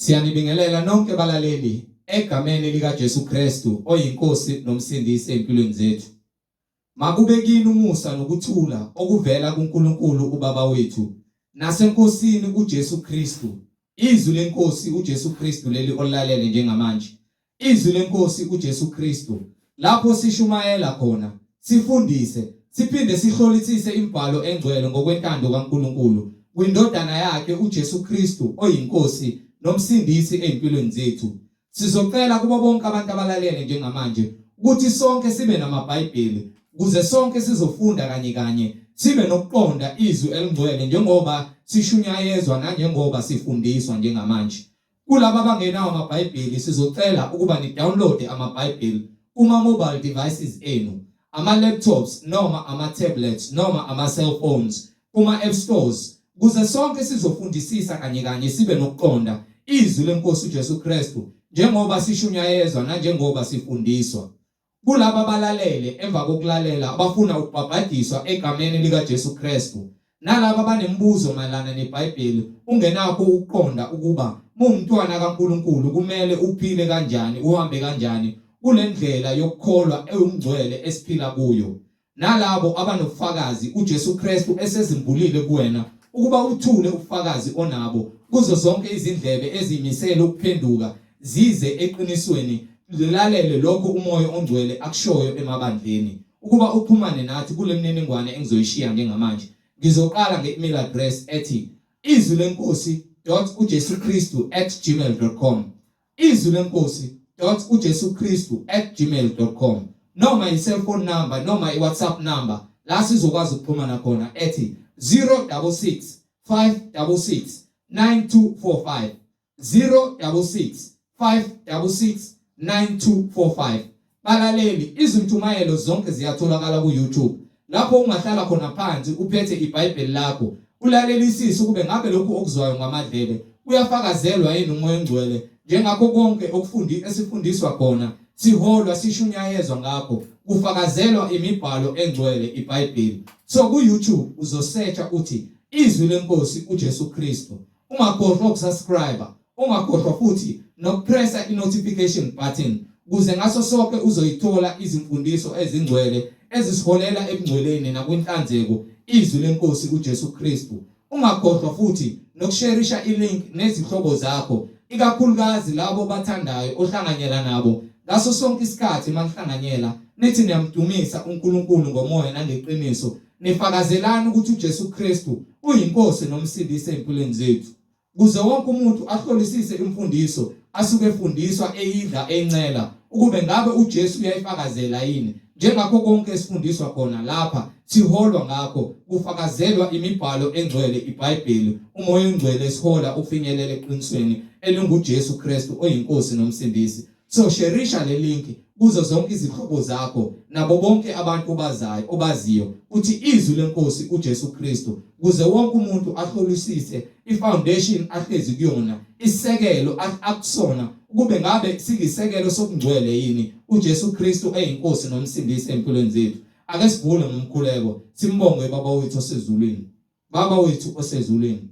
Siyanibingelela nonke balaleli egameni likaJesu Kristu oyinkosi nomsindisi empilweni zethu. Makube kini umusa nokuthula okuvela kuNkulunkulu uBaba wethu nasenkosini uJesu Kristu. Izwilenkosi uJesu Kristu leli olalele njengamanje. Izwilenkosi uJesu Kristu lapho sishumayela khona, sifundise, siphinde sihlolisise imibhalo engcwele ngokwentando kaNkulunkulu kwindodana yakhe uJesu Kristu oyinkosi nomsindisi empilweni zethu. Sizocela kubo bonke abantu abalalele njengamanje ukuthi sonke sibe namaBhayibheli ukuze sonke sizofunda kanye sibe nokuqonda izwi elingcwele njengoba sishunyayezwa nanjengoba sifundiswa njengamanje. Kulabo abangenawo amaBhayibheli sizocela ukuba ni-download amaBhayibheli kuma mobile devices enu, ama laptops noma ama tablets noma ama cell phones, kuma app stores ukuze sonke sizofundisisa kanye sibe nokuqonda izwi lenkosi uJesu Kristu njengoba sishunyayezwa nanjengoba sifundiswa. Kulabo abalalele emva kokulalela abafuna ukubhabhadiswa egameni likaJesu Kristu nalabo abanembuzo mayelana neBhayibheli ungenakho ukuqonda ukuba umntwana kaNkulunkulu kumele uphile kanjani, uhambe kanjani kule ndlela yokukholwa eyingcwele esiphila kuyo. Nalabo abanofakazi uJesu Kristu esezimbulile kuwena ukuba uthule ufakazi onabo kuzo zonke izindlebe ezimisela ukuphenduka zize eqinisweni, lilalele lokho umoya ongcwele akushoyo emabandleni. Ukuba uxhumane nathi kule mininingwane engizoyishiya njengamanje, ngizoqala nge-email address ethi izwilenkosi.ujesukristu@gmail.com, izwilenkosi.ujesukristu@gmail.com, noma i-cellphone number noma i-WhatsApp number la sizokwazi ukuxhumana khona ethi 066 566 9245, 066 566 9245. Balaleli, izintumayelo zonke ziyatholakala ku-YouTube. Lapho ungahlala khona phansi uphethe iBhayibheli lakho, ulalelisise kube ngabe lokhu okuzwayo ngamadlebe kuyafakazelwa yini umoya ongcwele njengakho konke esifundiswa khona, siholwa sishunyayezwa ngakho, kufakazelwa imibhalo engcwele iBhayibheli. So ku-YouTube uzosearcha uthi izwi lenkosi uJesu Kristu. Ungakhohlwa ukusubscribe, ungakhohlwa futhi nokupressa i-notification button ukuze ngaso sonke uzoyithola izimfundiso ezingcwele ezisiholela ebungcweleni nakwinhlanzeko izwi lenkosi uJesu Kristu. Ungakhohlwa futhi nokusharisha i-link nezihlobo zakho, ikakhulukazi labo bathandayo ohlanganyela nabo ngaso sonke isikhathi manihlanganyela nithi niyamdumisa uNkulunkulu ngomoya nangeqiniso, nifakazelana ukuthi uJesu Kristu uyinkosi nomsindisi empilweni zethu. Kuze wonke umuntu ahlolisise imfundiso asuke efundiswa eyidla encela ukube ngabe uJesu uyayifakazela yini njengakho konke esifundiswa khona lapha siholwa ngakho, kufakazelwa imibhalo engcwele iBhayibheli, umoya ongcwele esihola ufinyelela eqinisweni elinguJesu Kristu oyinkosi nomsindisi. So sharisha le link kuzo zonke izihlobo zakho nabo bonke abantu obaziyo uthi izwi lenkosi uJesu Kristu, kuze wonke umuntu ahlolisise ifoundation ahlezi kuyona, isekelo akusona ukube ngabe siyisekelo sokungcwele yini uJesu Kristu eyinkosi nomsindisi empilweni zethu. Ake sivule ngomkhuleko simbonge Baba wethu osezulwini. Baba wethu osezulwini,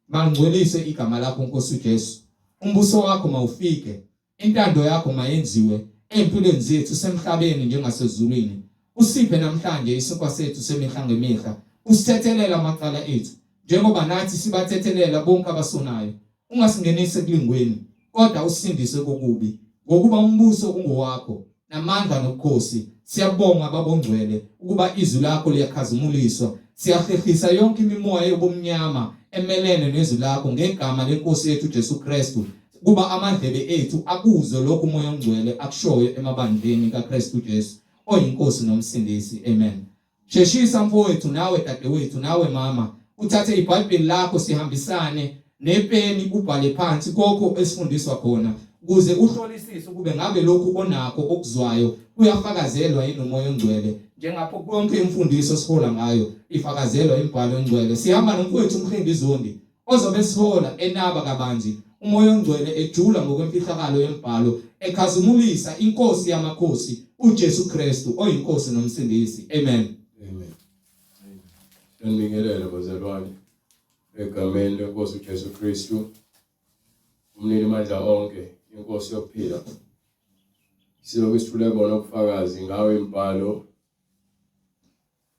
mangcwelise igama lakho Nkosi uJesu. Umbuso wakho mawufike, intando yakho mayenziwe empilweni zethu semhlabeni njengasezulwini. Usiphe namhlanje isinkwa sethu semihla ngemihla, usithethelela amacala ethu njengoba nathi sibathethelela bonke abasonayo. Ungasingenise kulingweni kodwa usindise kokubi, ngokuba umbuso ungowakho namandla nobukhosi. Siyabonga Baba ongcwele ukuba izwi lakho liyakhazumuliswa. Siyahlehisa yonke imimoya yobumnyama emelene nezwi lakho ngegama lenkosi yethu Jesu Kristu, kuba amadlebe ethu akuzwe lokho umoya ongcwele akushoyo emabandleni kaKristu Jesu oyinkosi nomsindisi. Amen. Sheshisa mfowethu, nawe dadewethu, nawe mama, uthathe iBhayibheli lakho sihambisane nepeni ubhale phansi kokho esifundiswa khona ukuze uhlolisise ukube ngabe lokhu onakho okuzwayo kuyafakazelwa yini umoya ongcwele njengapho konke imfundiso sihola ngayo ifakazelwa imibhalo engcwele. Sihamba nomfowethu uMhlengizondi ozobe sihola enaba kabanzi umoya ongcwele ejula ngokwemfihlakalo yemibhalo ekhazimulisa inkosi yamakhosi uJesu Kristu oyinkosi nomsindisi. Amen. Amen. Ngibingelela bazalwane egameni lenkosi uJesu Kristu. umnini mandla onke, inkosi yokuphila. Siloku sithule bona ubufakazi ngawe imbhalo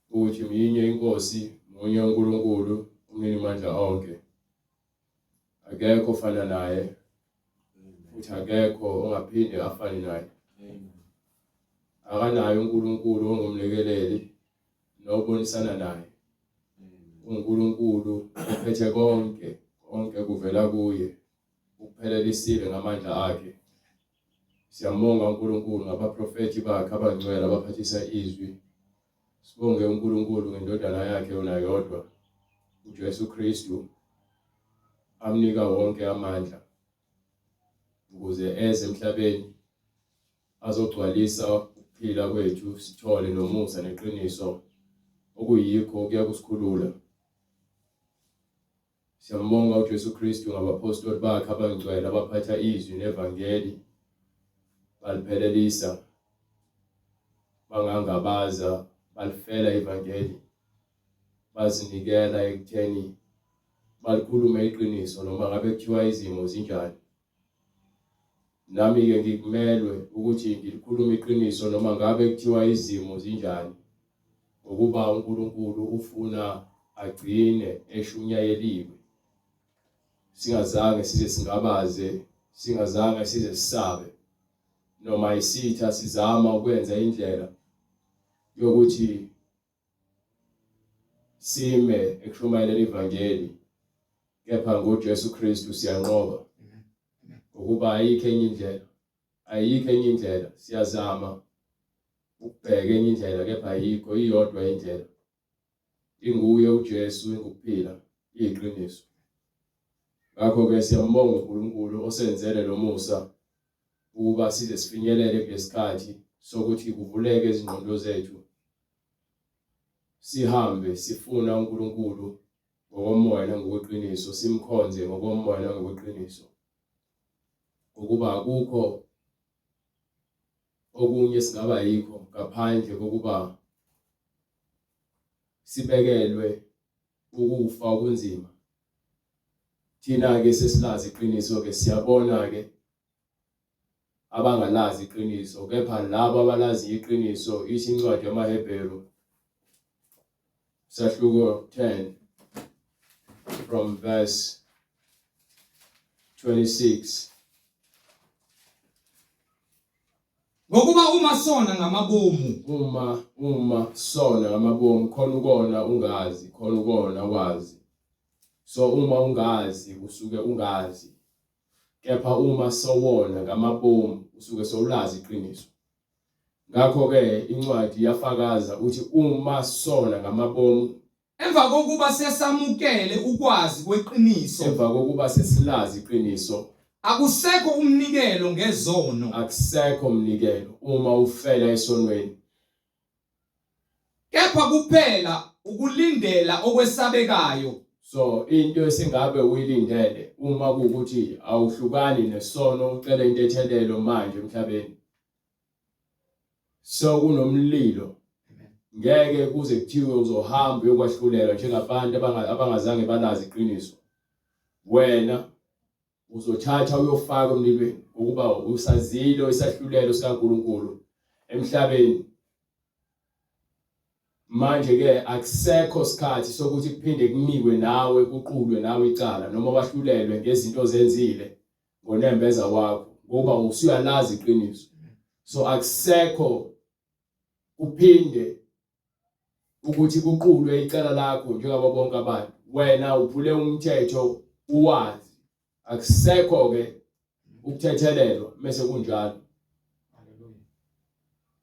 ukuthi miyinye inkosi, munye uNkulunkulu, umnini mandla onke. Akekho ofana naye, futhi akekho ongaphinde afane naye. Akanayo uNkulunkulu ongumlekeleli nobonisana naye. uNkulunkulu uphethe konke kuvela kuye, ukuphelelisile ngamandla akhe. Siyambonga uNkulunkulu ngabaprofeti bakhe abangcwele abaphathisa izwi. Sibonge uNkulunkulu ngendodana yakhe yona yodwa, uJesu Kristu, amnika wonke amandla ukuze eze emhlabeni azogcwalisa ukuphila kwethu, sithole nomusa neqiniso okuyikho kuya kusikhulula. Siyambonga uJesu Kristu ngabapostoli bakhe abangcwele abaphatha izwi nevangeli, baliphelelisa, bangangabaza, balifela ivangeli, bazinikela ekutheni balikhulume iqiniso noma ngabe kuthiwa izimo zinjani. Nami-ke ngikumelwe ukuthi ngilikhulume iqiniso noma ngabe kuthiwa izimo zinjani, ngokuba uNkulunkulu ufuna agcine eshunyayeliwe, singazange size singabaze, singazange size sisabe, noma isitha sizama ukwenza indlela yokuthi sime ekushumayeleni ivangeli, kepha ngoJesu Kristu siyanqoba. Ukuba ayikho enye indlela, siyazama ukubheka enye indlela, kepha ayikho, iyodwa indlela. Inguye uJesu ukuphila, iyiqiniso. Ngakho-ke siyambonga uNkulunkulu osenzele lo musa ukuba size sifinyelele kulesikhathi sokuthi kuvuleke izingqondo zethu, sihambe sifuna uNkulunkulu ngokomoya nangokweqiniso, simkhonze ngokomoya nangokweqiniso. Ukuba akukho okunye singaba yikho ngaphandle kokuba sibekelwe ukufa okunzima. Thina-ke sesilazi iqiniso-ke, siyabona-ke abangalazi iqiniso, kepha labo abalazi iqiniso, ithi incwadi yamaHebheru sahluko 10 from verse 26. Ngokuba uma sona ngamabomu, uma sona ngamabomu, khona ukona ungazi, khona ukona wazi. So uma ungazi usuke ungazi, kepha uma sowona ngamabomu usuke sowulazi iqiniso. Ngakho-ke incwadi yafakaza uthi uma sona ngamabomu, emva kokuba sesamukele ukwazi kweqiniso, emva kokuba sesilazi iqiniso, akusekho umnikelo ngezono, akusekho umnikelo uma ufela esonweni, kepha kuphela ukulindela okwesabekayo. So into esingabe uyilindele uma kuukuthi awuhlukani nesono, ucela intethelelo manje emhlabeni, so kunomlilo, ngeke kuze kuthiwe uzohamba uyokwahlulela njengabantu abangazange balazi iqiniso. Wena uzothatha uyofaka emlilweni ukuba usazile isahlulelo sikaNkulunkulu emhlabeni. Manje-ke akusekho sikhathi sokuthi kuphinde kunikwe nawe, kuqulwe nawe icala noma wahlulelwe ngezinto ozenzile ngonembeza wakho, ngoba usuyalazi iqiniso. So akusekho uphinde ukuthi kuqulwe icala lakho njengabo bonke abantu. Wena uphule umthetho uwazi. Akusekho-ke ukuthethelelwa mase kunjalo.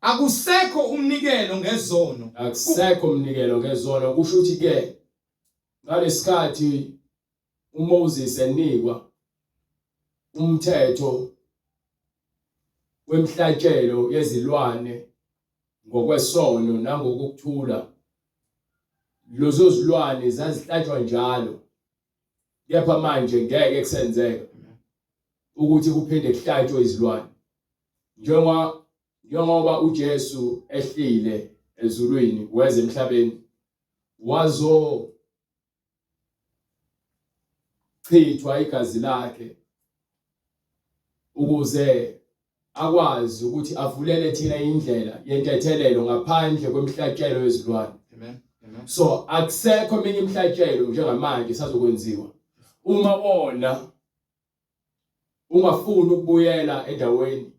Akusekho umnikelo ngezono, akusekho umnikelo ngezono. Kusho ukuthi-ke ngalesikhathi uMoses enikwa umthetho wemhlatshelo yezilwane ngokwesono nangokukuthula, lezo zilwane zazihlatshwa njalo, kepha manje ngeke kusenzeka ukuthi kuphinde kuhlatshwe izilwane njengoba uJesu ehlile ezulwini weze emhlabeni wazochithwa igazi lakhe ukuze akwazi ukuthi avulele thina indlela yentethelelo ngaphandle kwemihlatshelo yezilwane. Amen. Amen. So akusekho eminye imihlatshelo njengamanje sazokwenziwa. Uma wona ungafuni ukubuyela endaweni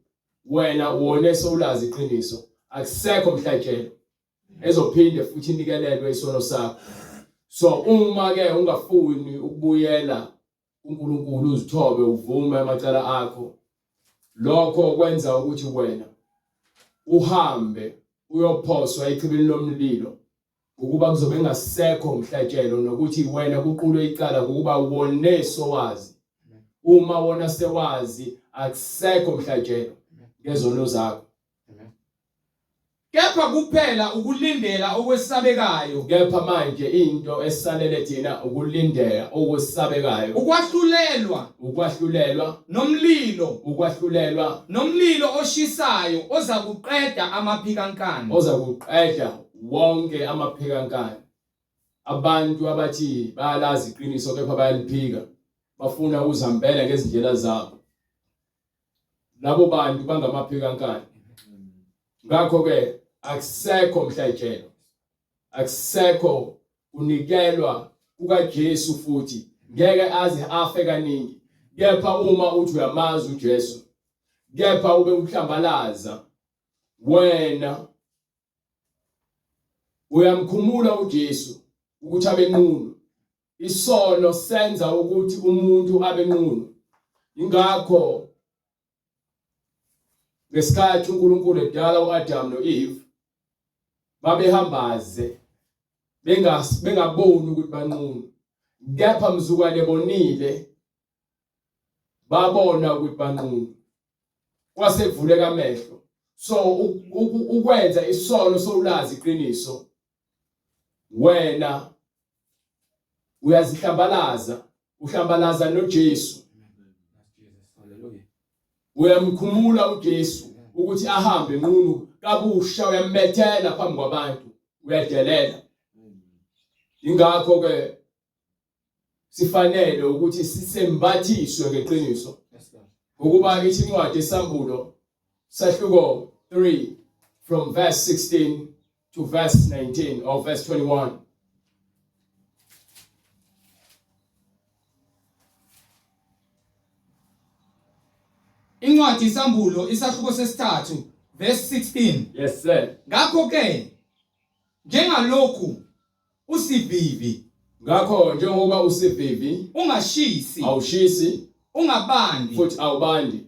wena wone sowulazi iqiniso, akusekho mhlatshelo ezophinde futhi inikelelwe isono sakho. So uma ke ungafuni ukubuyela uNkulunkulu uzithobe uvume amacala akho, lokho kwenza ukuthi wena uhambe uyophoswa echibini lomlilo ukuba kuzobe ngasekho umhlatshelo nokuthi wena kuqulwe icala ukuba wone sowazi. Uma wona sewazi akusekho umhlatshelo ngezono zakho. Kepha kuphela ukulindela okwesabekayo. Kepha manje into esalele thina ukulindela okwesabekayo. Ukwahlulelwa nomlilo oshisayo oza kuqeda amaphikankani. Oza kuqeda wonke amaphikankani. Abantu abathi bayalazi iqiniso kepha bayaliphika, bafuna uzambela ngezindlela zabo. Labo bantu bangamaphikankani. Ngakho ke akusekho mhlatshelo, akusekho unikelwa kukaJesu futhi ngeke aze afe kaningi. Kepha uma uthi uyamazi uJesu, kepha ube uhlambalaza, wena uyamkhumula uJesu ukuthi abe nqunu. Isono senza ukuthi umuntu abe nqunu. Ingakho ngesikhathi uNkulunkulu edala uAdam noEve babehambaze bengaboni ukuthi banqunu, kepha mzukwane bonile babona ukuthi banqunu, kwasevuleka amehlo. So ukwenza isono sowulazi iqiniso, wena uyazihlambalaza, uhlambalaza noJesu. Uyamkhumula uJesu ukuthi ahambe nqunu kabusha, uyamethela phambi kwabantu, uyadelela. Ingakho ke sifanele ukuthi sisembathiswe ngeqiniso. Ukuba ithi incwadi yesambulo sahluko 3 from verse 16 to verse 19 or verse 21. Incwadi isambulo isahluko sesithathu verse 16. Yes sir. Ngakho ke njengalokhu usivivi, ngakho njengoba usivivi ungashisi, awushisi, ungabandi futhi awubandi,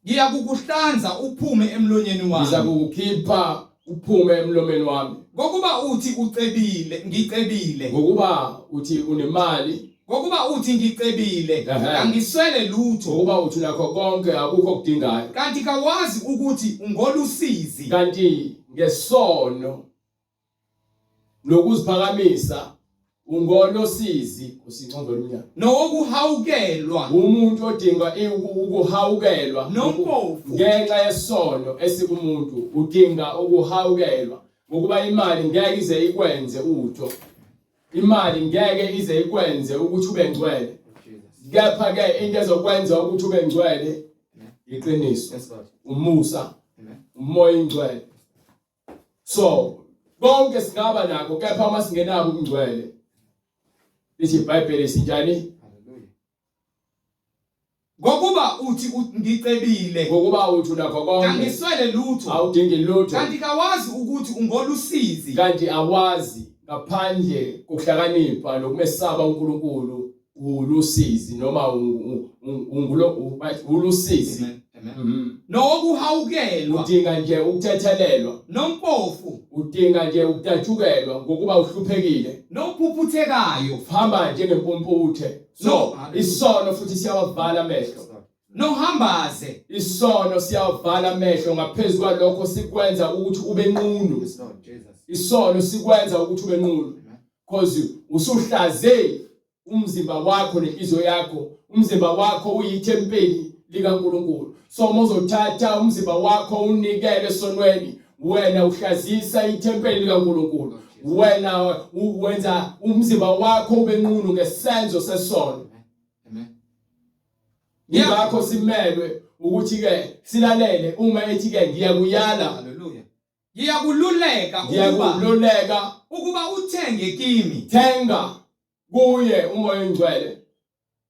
ngiyakukuhlanza uphume emlonyeni wami. Ngiza kukukhipha uphume emlomeni wami. Ngokuba uthi ucebile, ngicebile. Ngokuba uthi unemali. Ngokuba uthi ngicebile, angiswele lutho. Ngokuba uthi nakho konke akukho okudingayo. Kanti kawazi ukuthi ungolusizi. Kanti ngesono nokuziphakamisa ungolosizi usinxonzo lomnyaka. Nokuhawukelwa, umuntu odinga ukuhawukelwa nompofu ngenxa yesono esikumuntu udinga ukuhawukelwa, ngokuba imali ngeke ize ikwenze utho. Imali ngeke ize ikwenze ukuthi ube ngcwele. Kepha ke into ezokwenza ukuthi ube ngcwele iqiniso, umusa, umoya ingcwele. So konke singaba nakho, kepha uma singenabo ubungcwele, lithi iBhayibheli sinjani? Ngokuba uthi ngicebile, ngokuba uthi nakho konke angiswele lutho, awudingi lutho. Kanti kawazi ukuthi ungolusizi. Kanti awazi ngaphandle kokuhlakanipha nokumesaba uNkulunkulu ulusizi noma ulusizi. Nokuhawukelwa, udinga nje ukuthethelelwa. Nompofu, udinga nje ukutatshukelwa ngokuba uhluphekile. Nophuputhekayo, hamba njengempumputhe. So isono futhi siyawavala amehlo. Nohambaze, isono siyawavala amehlo ngaphezulu kwalokho sikwenza ukuthi ube nqunu. Isono sikwenza ukuthi ube nqunu because usuhlaze umzimba wakho nenhliziyo yakho. Umzimba wakho uyithempeli likaNkulunkulu. So mozothatha umzimba wakho unikele esonweni, wena uhlazisa ithempeli likaNkulunkulu. Wena wenza umzimba wakho ube nqunu ngesenzo sesono. Ngakho simelwe ukuthi ke silalele uma ethi ke ngiyakuyala. Hallelujah. Ngiyakululeka ukuba uthenge kimi. Thenga kuye umoya oyingcwele.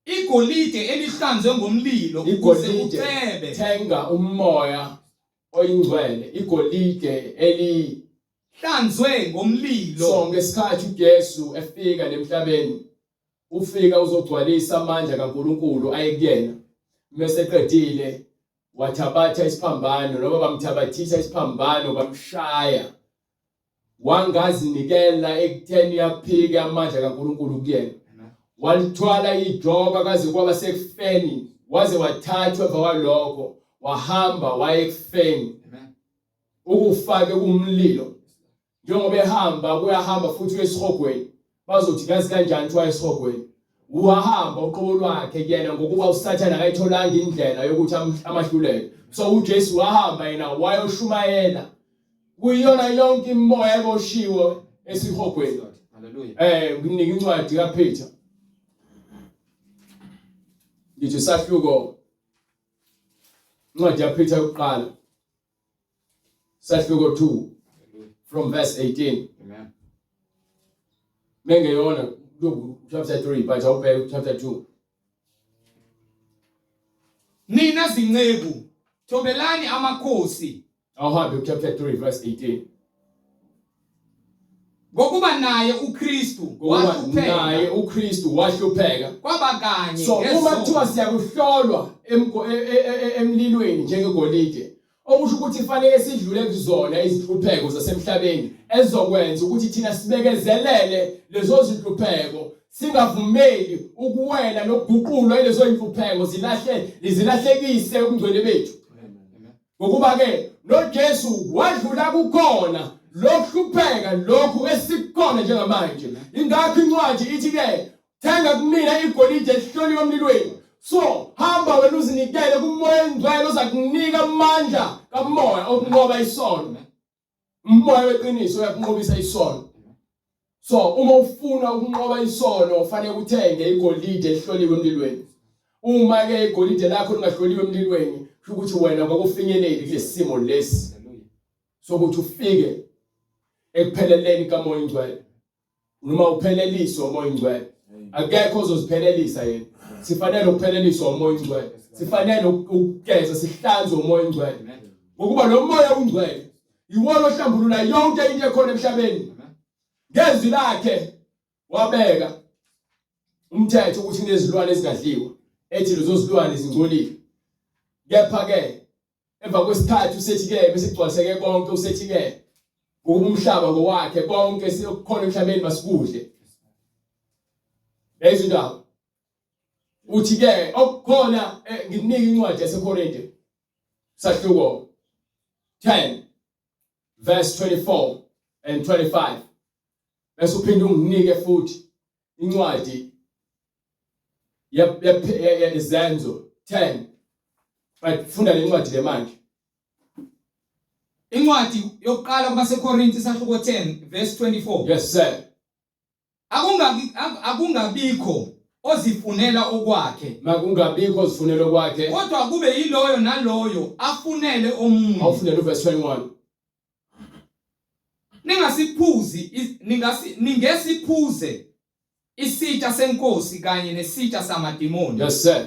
Igolide elihlanzwe ngomlilo ukuze ucebe. Thenga umoya oyingcwele, igolide elihlanzwe ngomlilo. So ngesikhathi uJesu efika emhlabeni, ufika uzogcwalisa amandla kaNkulunkulu ayekuyena. Mase eqedile wathabatha isiphambano noma bamthabathisa isiphambano bamshaya. Wangazinikela ekutheni yaphika amandla kaNkulunkulu kuyena. Walithwala ijoka kaze kwaba sekufeni, waze wathathwa emva kwalokho wahamba waye ekufeni. Ukufake kumlilo. Njengoba ehamba kuyahamba futhi uyesihogweni. Bazothi kazi kanjani kuya esihogweni. Uhamba uqobo lwakhe kuyena ngokuba uSathane akayitholanga indlela yokuthi amahluleke. So uJesu wahamba yena wayoshumayela kuyona yonke imoya eboshiwe esihogweni. Hallelujah. Nginika incwadi kaPeter. Ngithi sahluko incwadi yaPeter yokuqala. Sahluko 2 from verse 18. Amen. Mengeyona chapter 3 but awubheka chapter 2. Nina zinceku thobelani amakhosi. Awuhambe chapter 3 verse 18. Ngokuba naye uKristu wahlupheka kwaba kanye so uma kuthiwa siyakuhlolwa emlilweni njengegolide, okusho ukuthi fanele sidlule kuzona izihlupheko zasemhlabeni ezokwenza ukuthi thina sibekezelele lezo zihlupheko, singavumeli ukuwela nokuguqulwa lezo inhlupheko zilahlekise ubungcwele bethu. Ngokuba ke noJesu wadlula kukhona lokuhlupheka lokhu esikhona njengamanje. Ingakho incwadi ithi ke thenga kumina igolide elihloliwe emlilweni. So hamba wena uzinikele kumoya oyingcwele ozakunika amandla kamoya okunqoba isono. Umoya weqiniso uyakunqobisa isono. So uma ufuna ukunqoba isono ufanele uthenge igolide elihloliwe emlilweni. Uma ke igolide lakho lingahloliwe emlilweni ukuthi wena kwakufinyeleli kulesimo lesi. So ukuthi ufike ekupheleleni kamoya oyingcwele. Noma upheleliswe umoya oyingcwele. Akekho ozoziphelelisa yena. Sifanele ukupheleliswa umoya oyingcwele. Sifanele ukugeza sihlanzwe umoya oyingcwele. Ngokuba lo moya oyingcwele iwona ohlambulula yonke into ekhona emhlabeni. Ngezwi lakhe wabeka umthetho ukuthi kunezilwane ezingadliwa, ethi lezo zilwane zingcolile. Kepha ke emva kwesikhathi usethi ke bese kugcwaliseke konke usethi ke ukuba umhlaba ngowakhe konke sekukhona emhlabeni masikudle. Ezindaba uthi ke okukhona nginika incwadi yaseKorinte sahluko 10 verse 24 and 25. Bese uphinde unginike futhi incwadi Izenzo 10. But funda le ncwadi le manje. Incwadi yokuqala kwabaseKorinte sahluko 10 verse 24. Yes sir. Akungabikho ozifunela okwakhe. Makungabikho ozifunela okwakhe. Kodwa kube yiloyo naloyo afunele omunye. Awufunele verse 21. Ningesiphuze isitsha senkosi kanye nesitsha samadimoni. Yes sir.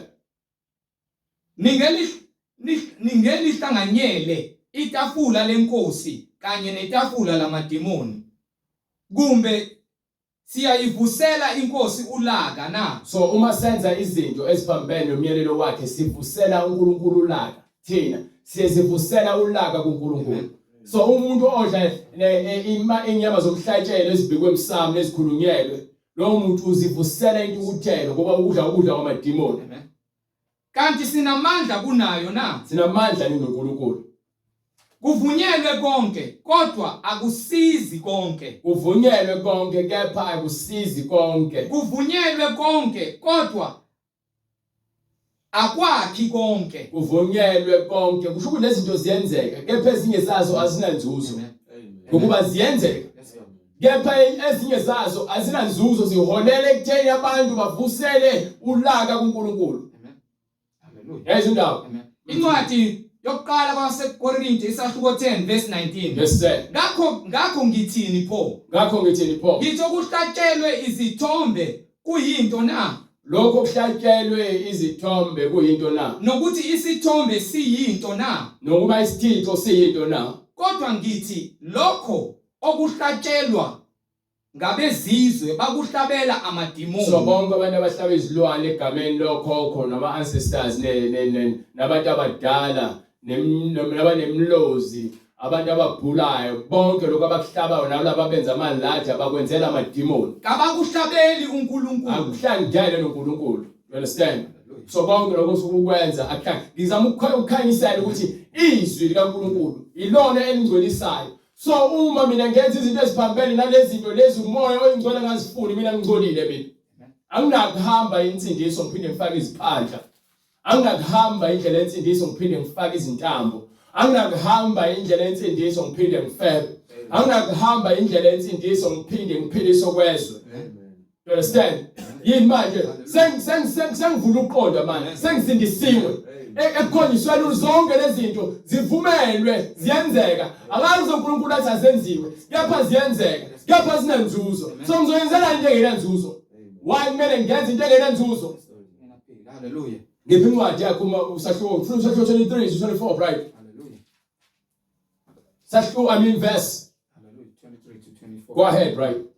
Ningelihlanganyele itafula lenkosi kanye netafula lamadimoni. Kumbe siyayivusela inkosi ulaka na. So uma senza izinto eziphambene nomyalelo wakhe sivusela uNkulunkulu ulaka. Thina siyezivusela ulaka kuNkulunkulu. So umuntu odla inyama zokuhlatshela ezibikwe emsamo ezikhulunyelwe, lo muntu uzivusela into ukuthela ngoba ukudla kwamadimoni. Kanti sinamandla kunayo na. Sinamandla noNkulunkulu. Kuvunyelwe konke kodwa akusizi konke. Kuvunyelwe konke kepha akusizi konke. Kuvunyelwe konke kodwa akwakhi konke. Kuvunyelwe konke kusho ukuthi lezinto ziyenzeka kepha ezinye zazo azinanzuzo. Ngokuba ziyenzeka. Kepha ezinye zazo azinanzuzo ziholela ekutheni abantu bavusele ulaka kuNkulunkulu. yazi indawo incwadi yokuqala kwaseKorinte isahluko 10 verse 19 yes sir ngakho ngithini pho ngithi okuhlatshelwe izithombe kuyinto na lokho kuhlatshelwe izithombe kuyinto na nokuthi isithombe siyinto na nokuba isithixo siyinto na kodwa ngithi lokho okuhlatshelwa ngabezizwe bakuhlabela amadimoni so bonke abantu abahlaba izilwane egameni lokhokho nama ancestors nabantu abadala nabanemlozi abantu ababhulayo bonke lokho abakuhlabayo nalabo abenza amalaja bakwenzela amadimoni kabakuhlabeli uNkulunkulu akuhlangene noNkulunkulu you understand so bonke lokho sokukwenza akuhlangene ngizama ukukhanyisela ukuthi izwi likaNkulunkulu ilona elingcwelisayo so uma mina ngenza izinto eziphambene nalezi zinto lezi umoya oyingcwele ngazifuni mina ngingcolile mina anginakuhamba insindiso ngiphinde ngifake iziphandla anginakuhamba indlela yensindiso ngiphinde ngifake izintambo anginakuhamba indlela yensindiso ngiphinde ngifebe anginakuhamba indlela yensindiso ngiphinde ngiphilise okwezwe you understand yini manje sengivula uqonda manje sengisindisiwe ekukhonyisweni zonke lezi zinto zivumelwe ziyenzeka akazi uNkulunkulu athi azenziwe kepha ziyenzeka kepha zinenzuzo so ngizoyenzela into engenanzuzo why kumele ngenze into engenanzuzo haleluya ngiphi incwadi yakho uma usahluko 23-24 right haleluya sahluko verse haleluya 23 to 24 go ahead right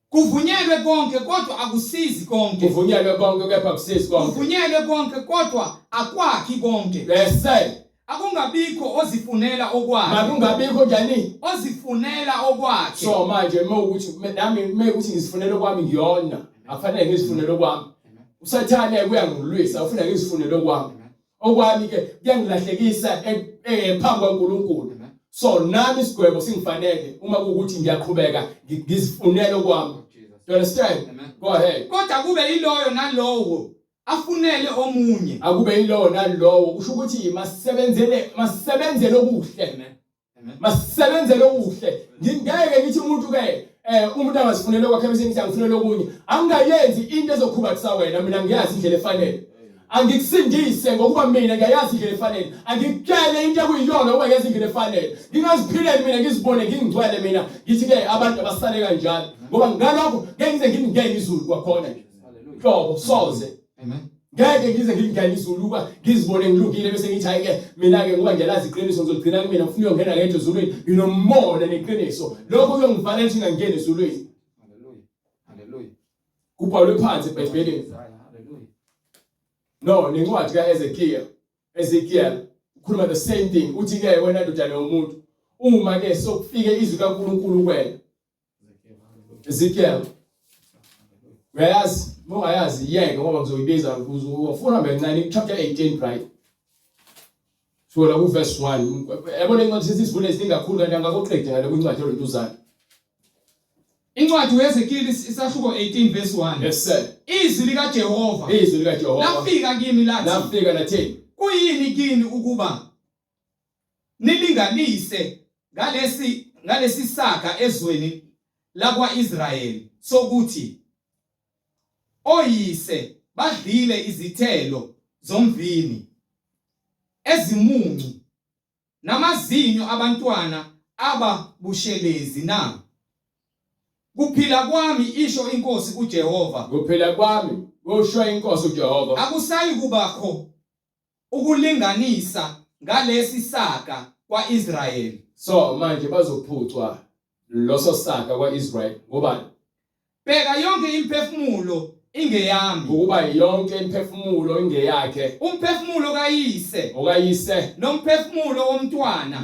kuvunyelwe konke kodwa akusizi konke kuvunyelwe konke kepha akusizi konke kuvunyelwe konke kodwa akwakhi konke yes sir akungabikho ozifunela okwakhe makungabikho njani ozifunela okwakhe so manje mawukuthi nami mekuthi ngizifunela okwami ngiyona afanele ngizifunela okwami usathane kuyangilwisa ufuna ngizifunela okwami ke kuyangilahlekisa phambi kwaNkulunkulu so nami isigwebo singifanele uma ukuthi ngiyaqhubeka ngizifunela okwami you understand go ahead kodwa kube iloyo nalowo afunele omunye akube ilowo nalowo kusho ukuthi masebenzele okuhle masebenzele okuhle ngingeke ngithi umuntu ke umuntu angazifunela kwakhe bese ngithi angifunele okunye angayenzi into ezokhubathisa wena mina ngiyazi indlela efanele angikusindise ngokuba mina ngiyazi indlela efanele angikukele into ekuyiyona ukuba ngiyazi indlela efanele ngingaziphileli mina ngizibone ngingcwele mina ngithi ke abantu abasale kanjalo ngoba ngalokho ngeke ngize ngingene izulu kwakhona nje hlobo soze amen ngeke ngize ngingene izulu ukuba ngizibone ngilungile bese ngithi hayi ke mina ke ngoba ngiyalazi iqiniso ngizogcina kumina ngifuna ukungena ngento ezulwini nginomona neqiniso lokho kuyangifanele ukuthi ngingene ezulwini haleluya haleluya kubhalwe phansi eBhayibhelini haleluya no nencwadi kaEzekiel ukhuluma the same thing uthi ke wena ndodana yomuntu uma ke sokufike izwi kaNkulunkulu kwena Ezekiel whereas mongayazi yeke ngoba ngizoyibiza ufuna bencane chapter 18 right so la ku verse 1 yabona incwadi sesivule singakhulu kanti angakoqede ngale kwincwadi yolentuzana incwadi yeZekhiyeli isahluko 18 verse 1 yes sir izwi likaJehova lafika kimi lathi kuyini kini ukuba nilinganise ngalesi saka ezweni lakwaIsrayeli sokuthi oyise badlile izithelo zomvini ezimuncu namazinyo abantwana ababushelezi na kuphila kwami isho inkosi uJehova kuphila kwami kusho inkosi uJehova akusayi kubakho ukulinganisa ngalesi saka kwaIsrayeli so manje bazophucwa loso saka kwaIsrael ngobani bheka yonke imphefumulo ingeyami ukuba yonke imphefumulo ingeyakhe umphefumulo kayise okayise nomphefumulo womntwana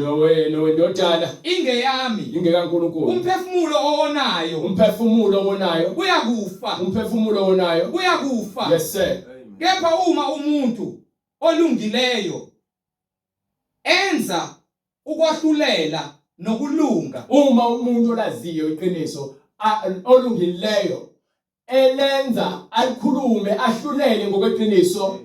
nowendodana ingeyami ingekaNkulunkulu umphefumulo owonayo kuyakufa umphefumulo owonayo kuyakufa yes sir kepha uma umuntu olungileyo enza ukwahlulela nokulunga uma umuntu olaziyo iqiniso olungileyo elenza alikhulume ahlulele ngokweqiniso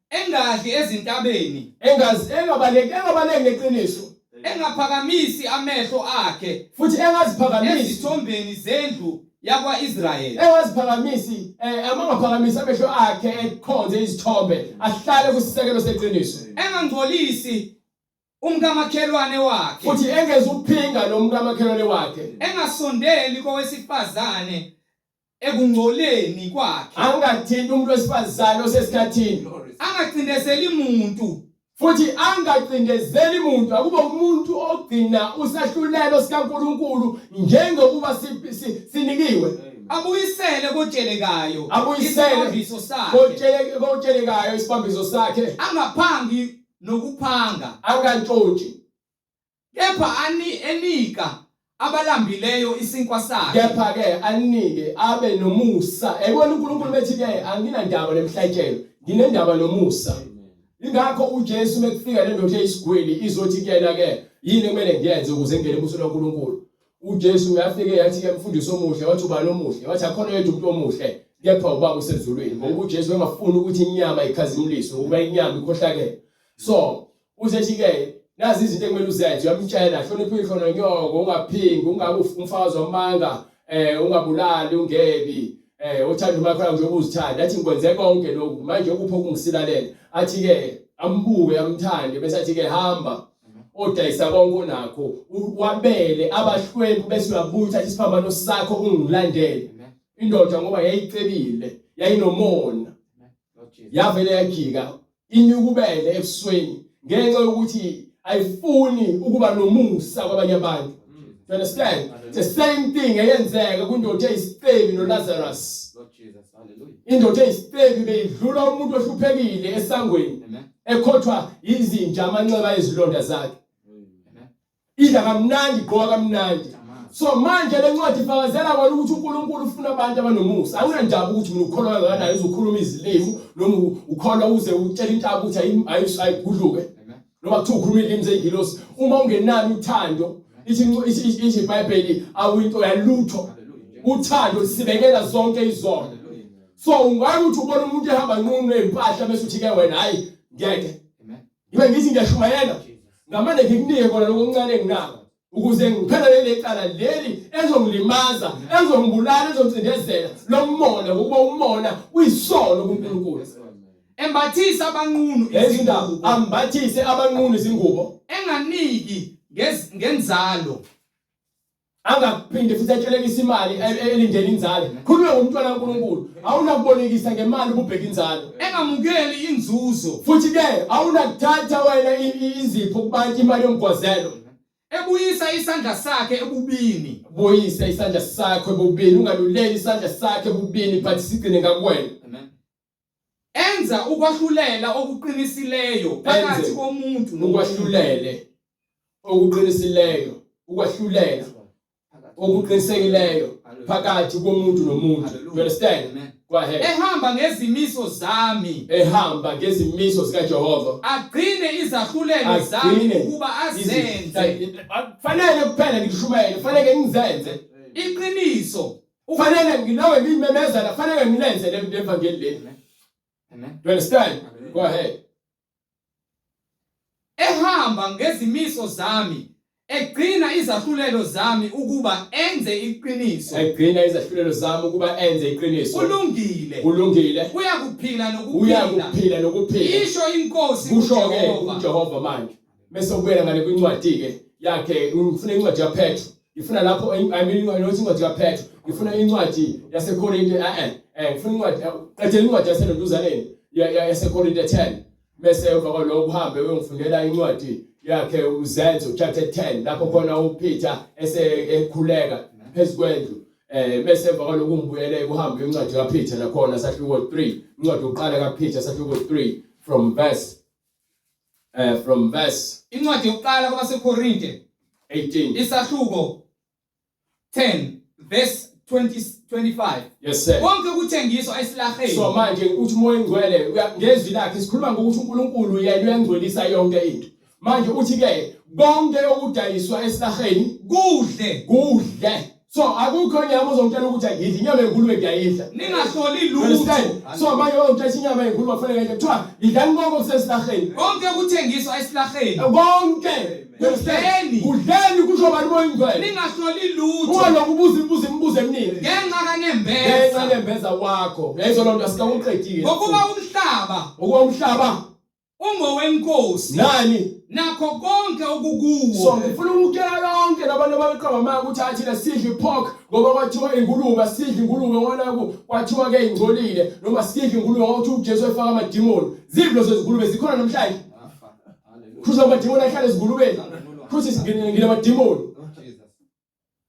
engadli ezintabeni engabaleki neqiniso engaphakamisi amehlo akhe futhi engaziphakamisi ezithombeni zendlu yakwa-Israyeli engaziphakamisi amangaphakamisi amehlo akhe ekhonze izithombe ahlale kusisekelo seqiniso engangcolisi umkamakhelwane wakhe futhi engeze uphinga nomkamakhelwane wakhe engasondeli kowesifazane ekungcoleni kwakhe angathinti umuntu wesifazane osesikhathini angacindezeli muntu futhi angacindezeli muntu akube umuntu ogcina usahlulelo sikaNkulunkulu njengokuba sinikiwe abuyisele kotshelekayo abuyisele isibambiso sakhe kotshelekayo isibambiso sakhe angaphangi nokuphanga angantshontshi kepha enika abalambileyo isinkwa sakhe kepha ke anike abe nomusa ebona uNkulunkulu bethi ke anginandaba nemhlatshelo nginendaba nomusa ingakho uJesu mekufika le ndoda eyisigwili izothi kuyena ke yini kumele ngiyenze ukuze ngene ebusweni kaNkulunkulu uJesu uyafike yathi ke Imfundiso omuhle wathi ubani omuhle wathi akhona yedwa umuntu omuhle kepha ubaba usezulwini ngoba uJesu engafuni ukuthi inyama ikhazimuliswe ukuba inyama ikhohlakele so usethi ke nazi izinto ekumele uzenze uyamtshela hlonipha ihlono nyoko ungaphingi ungabe umfazi wamanga ungabulali ungebi uthanda umakhaya njengoba uzithanda athi ngikwenze konke lokhu manje ukupho kungisilalela athi ke ambuke amthande bese athi ke hamba odayisa konke onakho wabele abahlwempu bese uyabuya uthatha isiphambano sakho ungilandele indoda ngoba yayicebile yayinomona yavele yajika inyukubele ebusweni ngenxa yokuthi ayifuni ukuba nomusa kwabanye abantu. You understand? The same thing eyenzeka kwindoda eyisicebi noLazarus. Lord Jesus, hallelujah. Indoda eyisicebi beyidlula umuntu ohluphekile esangweni ekhothwa izinja amanxeba ezilonda zakhe. Idla kamnandi gqoka kamnandi. So manje lencwadi ifakazela kwalo ukuthi uNkulunkulu ufuna abantu abanomusa. Awunandaba ukuthi mina ukholwa kangakanani uzokhuluma izilimi noma ukholwa uze utshela intaba ukuthi ayigudluke. Noma kuthiwa ukhuluma izilimi zengilosi uma ungenani uthando ithi iBhayibheli awinto yalutho. Uthando sibekela zonke izono. So ungakuthi ubona umuntu ehamba nqunu empahla bese uthi ke wena hayi ngeke. Ibe ngithi ngiyashumayela ngamane ngikunike kona lokuncane enginako ukuze ngiphelele lecala leli ezongilimaza ezongibulala ezongicindezela lomona ngokuba umona uyisono kuNkulunkulu. Embathisa abanqunu izindaba ambathise abanqunu izingubo enganiki ngenzalo angaphinde futhi atshelekisa imali elindele inzalo khulume ngomntwana kaNkulunkulu awunakubolekisa ngemali ububheka inzalo engamukeli inzuzo futhi ke awunakuthatha wena izipho kubantu imali yomgwazelo ebuyisa isandla sakhe ebubini buyisa isandla sakhe ebubini ungaluleli isandla sakhe ebubini but sigcine ngakuwena. Enza ukwahlulela okuqinisileyo phakathi komuntu nokwahlulele okuqinisileyo ukwahlulela okuqinisekileyo phakathi komuntu nomuntu. You understand? Go ahead. Ehamba ngezimiso zami ehamba ngezimiso zikaJehova agcine izahlulelo zami ukuba azenze fanele kuphela ngishumayele fanele ngizenze iqiniso fanele ngilawe ngimemezela fanele ngilenze le evangeli leli. Amen. You understand? Go ahead. Ehamba ngezimiso zami egcina izahlulelo zami ukuba enze iqiniso. Egcina izahlulelo zami ukuba enze iqiniso. Ulungile. Uyakuphila nokuphila. Isho inkosi uJehova manje. Bese ubuyela ngale kwincwadi ke yakhe ufuna incwadi yaPetro. Ifuna lapho nothi incwadi yaPetro. Ifuna incwadi yaseKorinte ngifuna incwadi qedela incwadi yaseNduzaneni yaseKorinte 10. Bese emva kwalokho uhambe uyongifundela incwadi yakhe uzenzo chapter 10 lapho khona uPeter ekhuleka phezukwendlu bese emva kwalokho ungibuyele uhambe incwadi kaPeter nakhona sahluko 3 incwadi yokuqala kaPeter sahluko 3 from verse incwadi yokuqala kwabaseKorinte 18 isahluko 10 verse 25. Yes sir. Konke kuthengiswa esilaheni. So manje uthi umoya engcwele ngezwi lakhe sikhuluma ngokuthi uNkulunkulu yena uyangcwelisa yonke into. Manje uthi ke konke okudayiswa esilaheni kudle So akukho nyama ozongitshela ukuthi ngidla inyama yenkulumo ngiyayidla. Ningahloli Understand? lutho. So manje ongitshela inyama yenkulumo afanele ngeke kuthiwa idlani konke kusesihlaheni. Konke kuthengiswa esihlaheni. Konke. Kudleni. Kudleni kusho bani moyingcwele. Ningahloli lutho. Ungaloku ubuza imibuzo eminingi. Ngenxa kanembeza. Ngenxa lembeza wakho. Yayizolo nto asikakuqedile. Ngokuba umhlaba. Ukuba umhlaba ungowenkosi. nani? Nakho konke okukuwo. So ngifuna ukukela lonke labantu ababeqaba manje ukuthi athina sidle pork ngoba kwathiwa ingulube asidle ingulube ngona kwathiwa ke ingcolile noma sidle ingulube ngoba uthi uJesu efaka amadimoni. Ziphi lezo zingulube zikhona namhlanje? Kuthi amadimoni ahlala ezingulubeni. Kuthi singene amadimoni.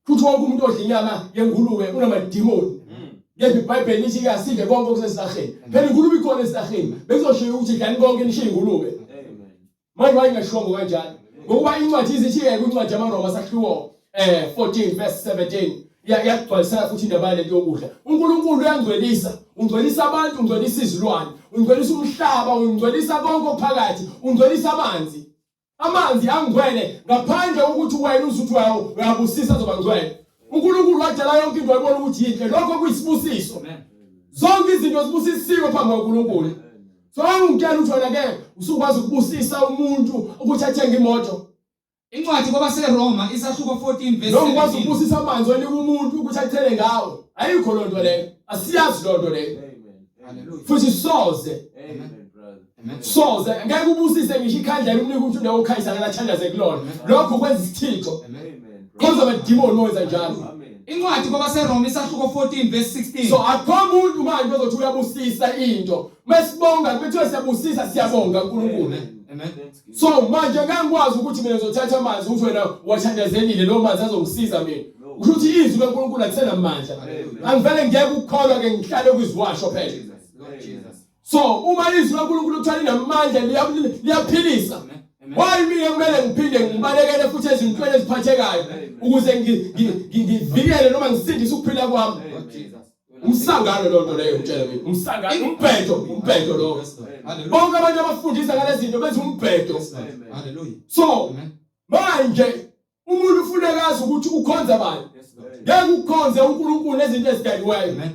Kuthi wonke umuntu odla inyama yengulube unamadimoni. Yebo iBhayibheli lithi ke asidle konke okusesihlaheni. Phela ingulube ikhona esihlaheni. Bekuzoshiya ukuthi idlani konke nishiye ingulube. Manje wayengashongo kanjalo. Ngokuba incwadi izithi ke kwincwadi yamaRoma sahluko 14 verse 17 yagcwalisana futhi indaba le yokudla. uNkulunkulu uyangcwelisa, ungcwelisa abantu, ungcwelisa izilwane, ungcwelisa umhlaba, ungcwelisa konke okuphakathi, ungcwelisa amanzi. Amanzi angcwele ngaphandle ukuthi wena uzuthi uyabusisa zoba ngcwele. uNkulunkulu wadala yonke into ayibona ukuthi yinhle, lokho kuyisibusiso. Zonke izinto zibusisiwe phambi kaNkulunkulu. So ungitshela ukuthi wena ke usukwazi ukubusisa umuntu ukuthi athenge imoto. Incwadi kwabaseRoma isahluko 14 verse 17. Nokwazi ukubusisa amanzi onika umuntu ukuthi athele ngawo. Ayikho lo nto leyo. Asiyazi lo nto leyo. Hallelujah. Futhi soze. Amen, brother. Amen. Soze ngeke ubusise ngisho ikhandlela umnika umuntu nawo ukhayisa ngathandaze kulona. Lokho kwenza isithixo. Amen. Konke abadimoni moyenza njalo. Amen. Incwadi kwabaseRoma isahluko 14 verse 16. So akho umuntu manje ozothi uyabusisa into. Mesibonga bethiwe siyabusisa siyabonga uNkulunkulu. Amen. So manje ngangikwazi ukuthi mina ngizothatha amanzi uthi wena wathandazelile lo manzi azongisiza mina. Usho ukuthi izwi leNkulunkulu akusena amandla. Angivele ngeke ukukholwa ke ngihlale kwiziwasho phela. Lord Jesus. So uma izwi leNkulunkulu kuthwala inamandla liyaphilisa. Why mina kumele ngiphinde ngibalekele futhi ezintweni eziphathekayo ukuze ngivikele noma ngisindise ukuphila kwami. Lord Jesus. Umsangano lo nto leyo ngitshela mina. Umsangano umbhedo lo. Hallelujah. Bonke abantu abafundisa ngale zinto benza umbhedo. Hallelujah. So Amen. manje umuntu ufuneka azi ukuthi ukhonza bani. Ngeke ukhonze uNkulunkulu nezinto ezidaliweyo. Amen.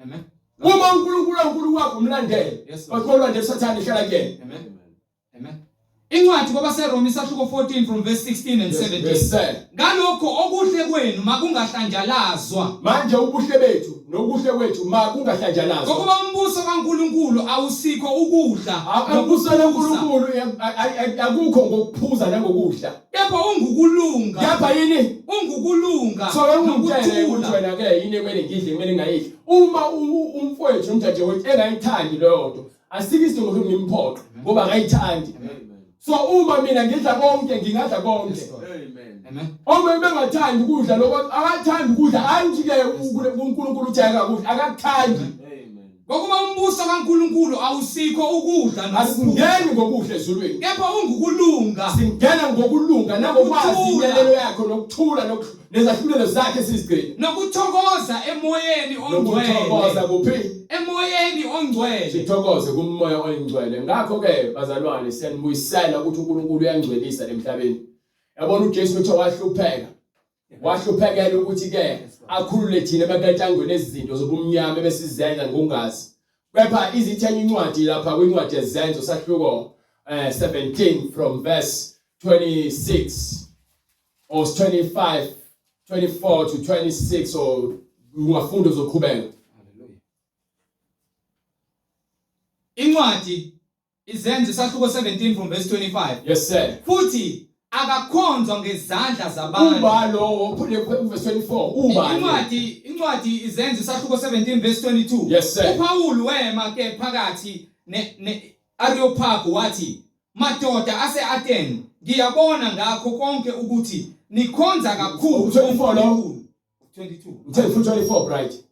Amen. Uma uNkulunkulu wakho umlandele, bakholwa nje uSathane ihlala kuyena. Amen. Amen. Incwadi kwabaseRoma isahluko 14 from verse 16 and 17. Yes sir. Ngalokho okuhle kwenu makungahlanjalazwa. Manje ubuhle bethu nobuhle kwethu makungahlanjalazwa. Ngokuba umbuso kaNkulunkulu awusikho ukudla. Umbuso kaNkulunkulu akukho ngokuphuza nangokudla. Kepha ungukulunga. Kepha yini? Ungukulunga. So ungitshele ukuthi wena ke yini ekumele ngidle ekumele ngayidli. Uma umfowethu umdadewethu engayithandi leyo nto, asike isidingo sokuthi ngimphoqe ngoba akayithandi. So uma mina ngidla konke ngingadla konke. Amen. Amen. Uma bengathandi ukudla lokho akathandi ukudla anjike uNkulunkulu utheka ukudla akathandi. Amen. Ngokuba umbuso kaNkulunkulu awusikho ukudla nokuphila. Asingeni ngokuhle ezulwini. Kepha ungukulunga. Singena ngokulunga nangokwazi imiyalelo yakho nokuthula nezahlulelo zakhe sizigcina. Nokuthokoza emoyeni ongcwele. Nokuthokoza kuphi? Emoyeni ongcwele. Sithokoze kumoya oyingcwele. Ngakho ke bazalwane siyanibuyisela ukuthi uNkulunkulu uyangcwelisa emhlabeni. Yabona uJesu bethu wahlupheka. Wahluphekela ukuthi ke akhulule thina bakatangweni ezizinto zobumnyama besizenza ngokungazi. Kepha izithenye incwadi lapha kwincwadi yezenzo sahluko 17 from verse 26 or 25 24 to 26 or ungafunda uzoqhubeka. Hallelujah. Incwadi izenzo sahluko 17 from verse 25. Yes sir. Futhi akakhonzwa ngezandla zabantu. Uba lo verse 24 uba Incwadi izenzo sahluko 17 verse 22. Yes sir. uPaul wema ke phakathi ne Areopago wathi madoda ase-Athene ngiyabona ngakho konke ukuthi nikhonza kakhulu 24 lo 22. 24 right.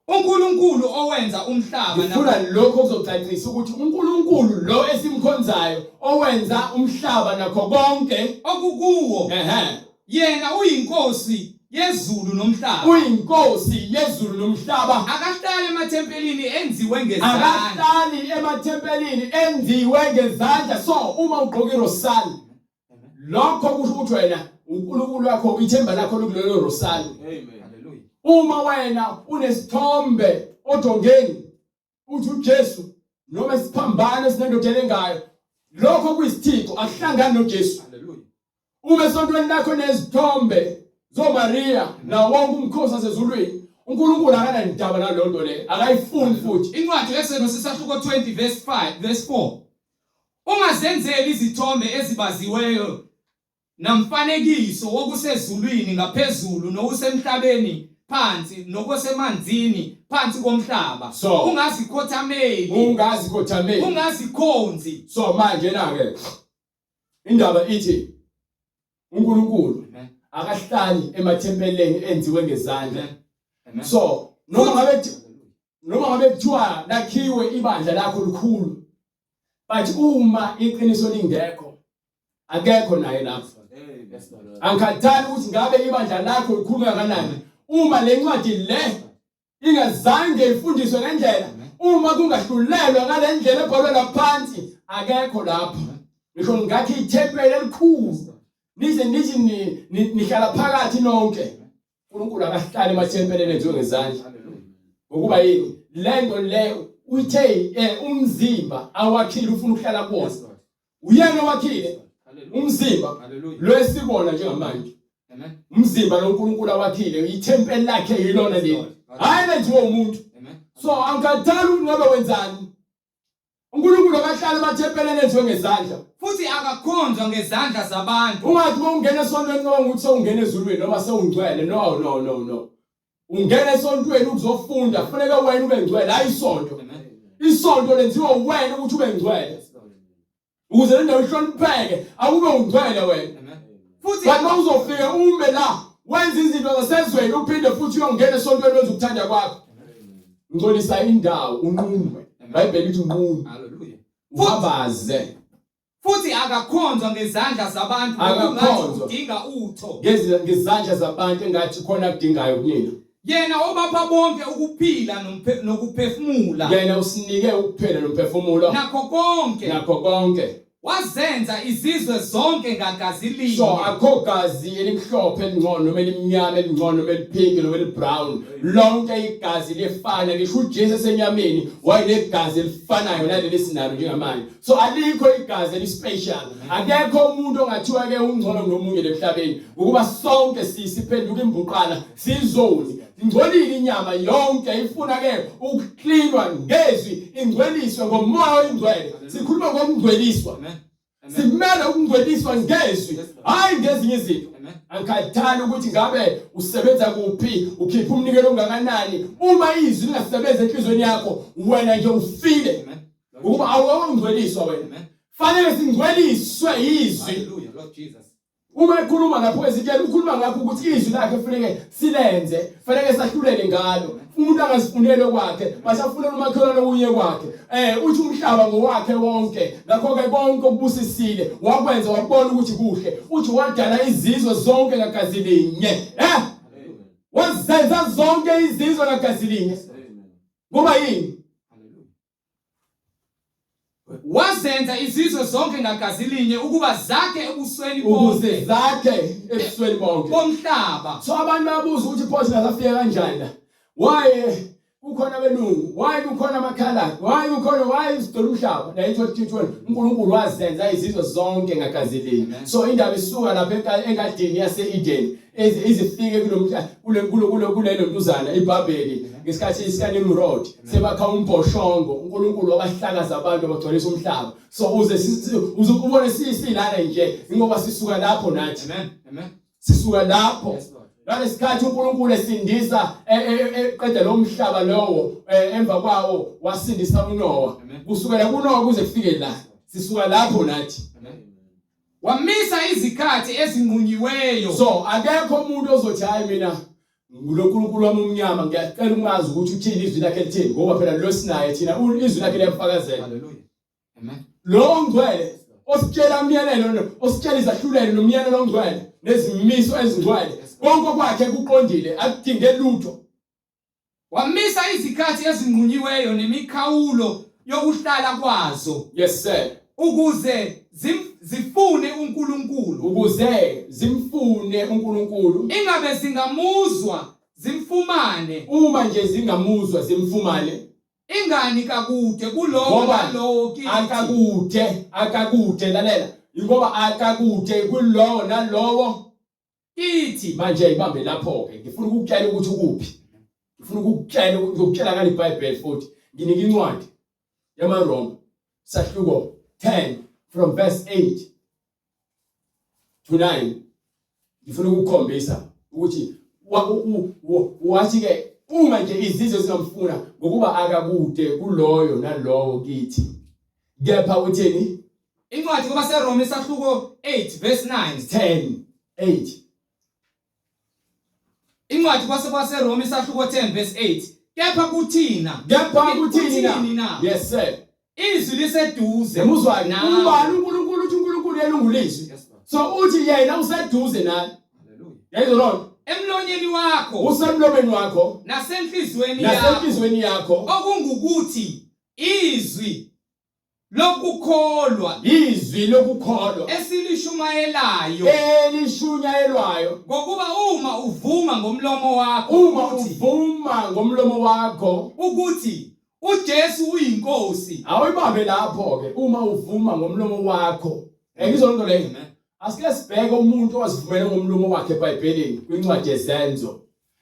uNkulunkulu owenza umhlaba Ngifuna lokho kuzokucacisa ukuthi uNkulunkulu lo esimkhonzayo owenza umhlaba nakho konke okukuwo yena uyinkosi yezulu nomhlaba. Uyinkosi yezulu nomhlaba. Akahlali emathempelini enziwe ngezandla. Akahlali emathempelini enziwe ngezandla. So uma ugqoka irosali lokho kusho ukuthi wena uNkulunkulu wakho ithemba lakho lokulelo rosali. Amen. Hallelujah. Uma wena unesithombe odongeni uthi uJesu noma isiphambano esinendodeni ngayo lokho kuyisithixo akuhlangani noJesu. Hallelujah. Uma esontweni lakho nezithombe zoMaria na wonke umkhosi wasezulwini uNkulunkulu akanandaba naloo nto le akayifuni futhi. Incwadi yeSeno sisahluko 20 verse 4. Ungazenzeli izithombe ezibaziweyo namfanekiso wokusezulwini ngaphezulu nokusemhlabeni phansi nokusemanzini phansi komhlaba. So, ungazikhothameli ungazikhonzi. So manje na ke indaba ithi uNkulunkulu akahlali emathempeleni enziwe ngezandla. Amen. So noma ngabe kuthiwa lakhiwe ibandla lakho likhulu but uma iqiniso lingekho akekho naye lapho. Angikhathali ukuthi ngabe ibandla lakho likhulu kangakanani uma lencwadi le ingazange ifundiswe ngendlela, uma kungahlulelwa ngalendlela ebhalwe laphansi akekho lapho. Ngisho ngathi ithempeli elikhulu nize nihlala phakathi nonke uNkulunkulu akahlali emathempeleni enziwe ngezandla. Ngokuba yini lento le uthe umzimba awakhile ufuna ukuhlala kuwona. Uyena wakhile umzimba lo esibona njengamanje. Amen. Umzimba lo uNkulunkulu awakhile ithempeli lakhe yilona leli. Hayi lenziwe umuntu. Amen. So angikathali ukuthi ngabe wenzani. uNkulunkulu akahlali emathempeleni enziwe ngezandla. Futhi akakhonzwa ngezandla zabantu. Ungathi ungena esontweni ngoba ukuthi sewungena ezulwini noma sewungcwele. No. Ungena esontweni ukuzofunda kufanele wena ube ngcwele hayi isonto. Isonto lenziwa wena ukuthi ube ngcwele. Ukuze le ndawo ihlonipheke akube ungcwele wena. Futhi Kanti uzofika ume la wenza izinto zasezweni uphinde futhi uyongena esontweni wenza ukuthanda kwakho. Ngcolisa indawo unqume. iBhayibheli lithi unqume. Hallelujah. Ubabaze. Futhi akakhonzwa ngezandla zabantu Akakhonzwa. udinga utho. Ngezandla zabantu engathi khona kudingayo kunina. Yena obapha bonke ukuphila nokuphefumula. Yena usinike ukuphila nomphefumulo. Nakho konke. Wazenza izizwe zonke ngagazi linye. So akho gazi elimhlophe elingcono noma elimnyama elingcono noma elipink noma elibrown. Lonke igazi lifana ngisho uJesu esenyameni wayenegazi elifanayo naleli sinalo njengamanje. So alikho igazi elispecial. Akekho umuntu ongathiwa ke ungcono nomunye emhlabeni ukuba sonke sisiphenduka imbuqala sizoni. Ingcolile inyama yonke ifuna ke ukuklinwa ngezwi ingcweliswe ngomoya oyingcwele. Sikhuluma ngokungcweliswa. Simele ukungcweliswa ngezwi hayi ngezinye izinto. Angikhathali ukuthi ngabe usebenza kuphi ukhipha umnikelo ongakanani uma izwi lingasebenza enhlizweni yakho wena nje ufile ukuba awungcweliswa wena. Fanele singcweliswe izwi. Hallelujah, Lord Jesus. Uma ekhuluma lapho ezitshela ukhuluma ngakho ukuthi izwi lakhe kufanele silenze, kufanele sahlulele ngalo. Umuntu angasifunele kwakhe, basafunela umakhelwane kunye kwakhe. Uthi umhlaba ngowakhe wonke, ngakho ke konke okubusisile, wakwenza wabona ukuthi kuhle. Uthi wadala izizwe zonke ngagazi linye. Wazenza zonke izizwe ngagazi linye. Ngoba yini? Wazenza izizwe zonke ngagazi linye ukuba zakhe ebusweni bonke. Zakhe ebusweni bonke. Bomhlaba. So abantu babuza ukuthi pho singafika kanjani? Why kukhona belungu? Why kukhona amakhala? Why isidolo umhlaba? La ithi uNkulunkulu wazenza izizwe zonke ngagazi linye. So indaba isuka lapha engadini yase-Eden izifike kulelo ntuzana iBhabheli ngesikhathi sikaNimrod sebakha umbhoshongo uNkulunkulu wabahlakaza abantu abagcwalisa umhlaba. So uze ubone sisilana nje ngoba sisuka lapho nathi. Amen. Sisuka lapho. Nalesikhathi uNkulunkulu esindisa eqeda lo mhlaba lowo emva kwawo wasindisa uNoah. Kusukela kuNoah kuze kufike la. Sisuka lapho nathi. Wamisa izikhathi ezinqunyiweyo. So akekho umuntu ozothi hayi mina nguNkulunkulu wami umnyama ngiyacela ungazi ukuthi uthini izwi lakhe lithini ngoba phela lo sinaye thina izwi lakhe liyafakazela. Hallelujah. Amen. Lo ngcwele ositshela umyalelo ositshela izahlulelo nomyalelo ongcwele nezimiso ezingcwele konke kwakhe kuqondile akudinge lutho. Wamisa izikhathi ezinqunyiweyo nemikhawulo yokuhlala kwazo. Yes sir. ukuze zifune uNkulunkulu ukuze zimfune uNkulunkulu ingabe zingamuzwa zimfumane uma nje zingamuzwa zimfumane ingani kakude kulowo nalowo kithi akakude lalela ingoba akakude kulowo nalowo kithi manje ibambe lapho ke ngifuna ukukutshela ukuthi ukuphi ngifuna ukukutshela ngale iBhayibheli futhi nginika incwadi yamaRoma sahluko 10 from verse 8 to 9 ngifuna ukukhombisa ukuthi wathi ke uma nje izizwe zingamfuna ngokuba akakude kuloyo nalowo kithi kepha utheni incwadi kwabaseRoma isahluko 8 verse 9 8 incwadi kwabaseRoma isahluko 10 verse 8 kepha kuthina na yes sir izwi liseduze emuzwa ubani uNkulunkulu uthi uNkulunkulu yelungulizwi so uthi yena useduze nani haleluya yayizolona emlonyeni wakho usemlomeni wakho nasenhlizweni yakho okungukuthi izwi lokukholwa elishunyayelwayo ngokuba uma uvuma ngomlomo wakho ukuthi uJesu uyinkosi awuyibambe lapho ke uma uvuma ngomlomo wakho ngizolonto leyo asike sibheke umuntu owazivumela ngomlomo wakhe eBhayibhelini kwincwadi yezenzo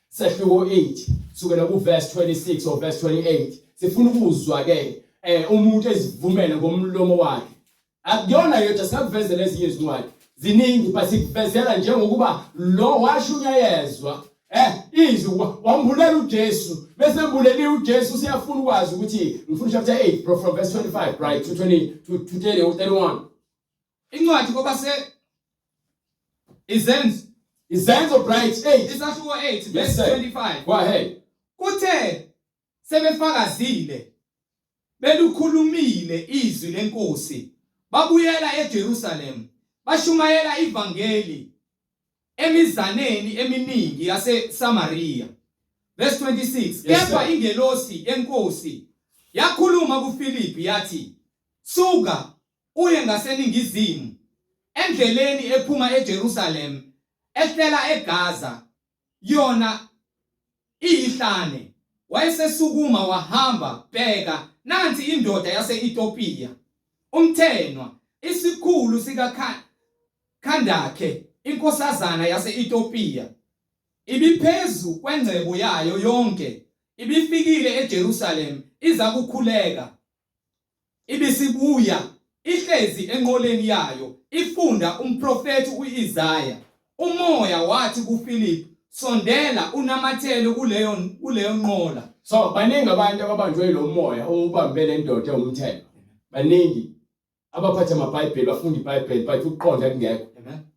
sehluko 8 sukela ku verse 26 or verse 28 sifuna ukuzwa ke umuntu ezivumela ngomlomo wakhe akuyona yodwa sikakuvezela ezinye izincwadi ziningi but sikuvezela njengokuba lo washunyayezwa izwi wambulela uJesu bese mbuleli uJesu siyafuna ukwazi ukuthi ngifuna chapter 8 from verse 25 right to 20 to 31 incwadi ngoba Izenzo bright 8 isahluko 8 verse 25 go ahead kuthe sebefakazile belukhulumile izwi lenkosi babuyela eJerusalem bashumayela ivangeli emizaneni eminingi yaseSamaria verse 26 kepha ingelosi yenkosi yakhuluma kuFilipi yathi suka uye ngaseningizimu endleleni ephuma eJerusalem ehlela eGaza yona iyihlane wayesesukuma wahamba bheka nansi indoda yaseEthiopia umthenwa isikhulu sikaKhandake inkosazana yaseEthiopia ibiphezu kwengcebo yayo yonke ibifikile eJerusalem iza kukhuleka ibisibuya ihlezi enqoleni yayo ifunda umprofeti uIsaya umoya wathi kuFilipi sondela unamathele kuleyo nqola so baningi abantu ababanjwe lo moya ubambele indoda umthetho baningi abaphatha amaBhayibheli bafunda iBhayibheli bathi ukuqonda kungekho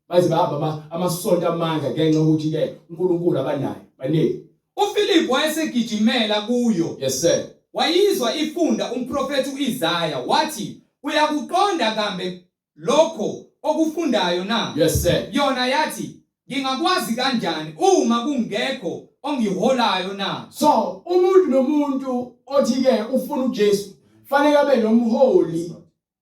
bazi bahamba amasonto amanga ngenxa ukuthi ke uNkulunkulu abanayo baningi uFilipi wayesegijimela kuyo yes sir wayizwa ifunda umprofeti uIsaya wathi uyakuqonda kambe lokho okufundayo na yes sir yona yathi ngingakwazi kanjani uma kungekho ongiholayo na so umuntu nomuntu othi ke ufuna uJesu fanele abe nomholi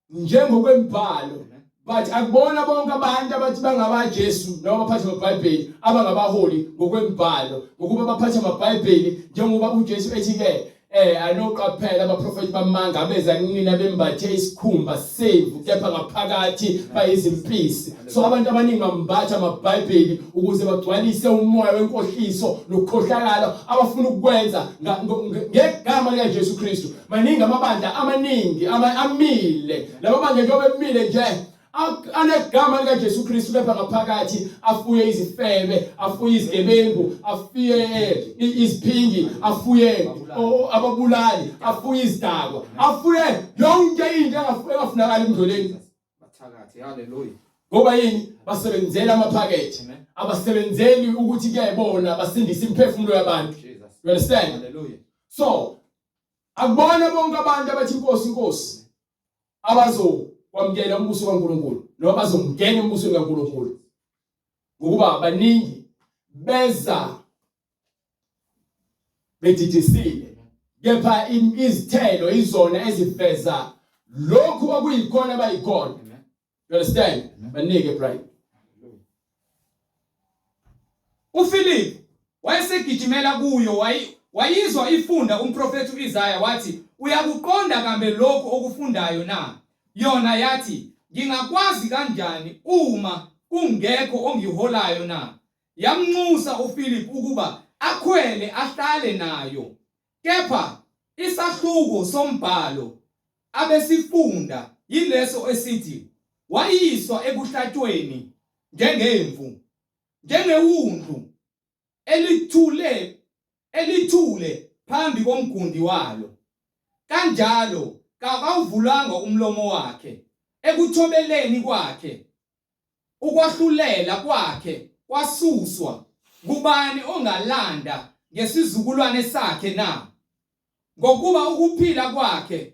njengokwembhalo but akubona bonke abantu abathi bangabaJesu noma baphatha amaBhayibheli abangabaholi ngokwembhalo ngokuba baphatha amaBhayibheli njengoba uJesu ethi ke anoqaphela abaprofeti bamanga abeza kunina bembathe isikhumba semvu kepha ngaphakathi bayizimpisi so abantu abaningi bambatha amaBhayibheli ukuze bagcwalise umoya wenkohliso nokukhohlakala abafuna ukwenza ngegama likaJesu Kristu maningi amabandla amaningi amile laba manje njengoba emile nje anegama likaJesu Kristu kepha ngaphakathi afuye izifebe afuye izigebengu afuye iziphingi afuye ababulali afuye izidakwa afuye yonke into engafunakala emndoleni bathakathi haleluya ngoba yini basebenzela amaphakethe abasebenzeli ukuthi ke bona basindise imphefumulo yabantu you understand haleluya so akubona bonke abantu abathi inkosi kwamkela umbuso kaNkulunkulu noma bazongena umbusweni kaNkulunkulu ngokuba baningi beza bedidisile kepha izithelo izona eziveza lokhu okuyikhona bayikhona. You understand? Banike pride. uPhilip wayesegijimela kuyo wayizwa ifunda umprofeti uIsaya wathi uyakuqonda kambe lokho okufundayo na? Yona yathi ngingakwazi kanjani uma kungekho ongiholayo na? Yamnxusa uPhilip ukuba akhwele ahlale nayo. Kepha isahluko sombhalo abesifunda yileso esithi wayiswa ebuhlatshweni njengemvu, njengewundu elithule phambi komgundi walo. Kanjalo kakawuvulanga umlomo wakhe. Ekuthobeleni kwakhe ukwahlulela kwakhe kwasuswa. Kubani ongalanda ngesizukulwane sakhe na? Ngokuba ukuphila kwakhe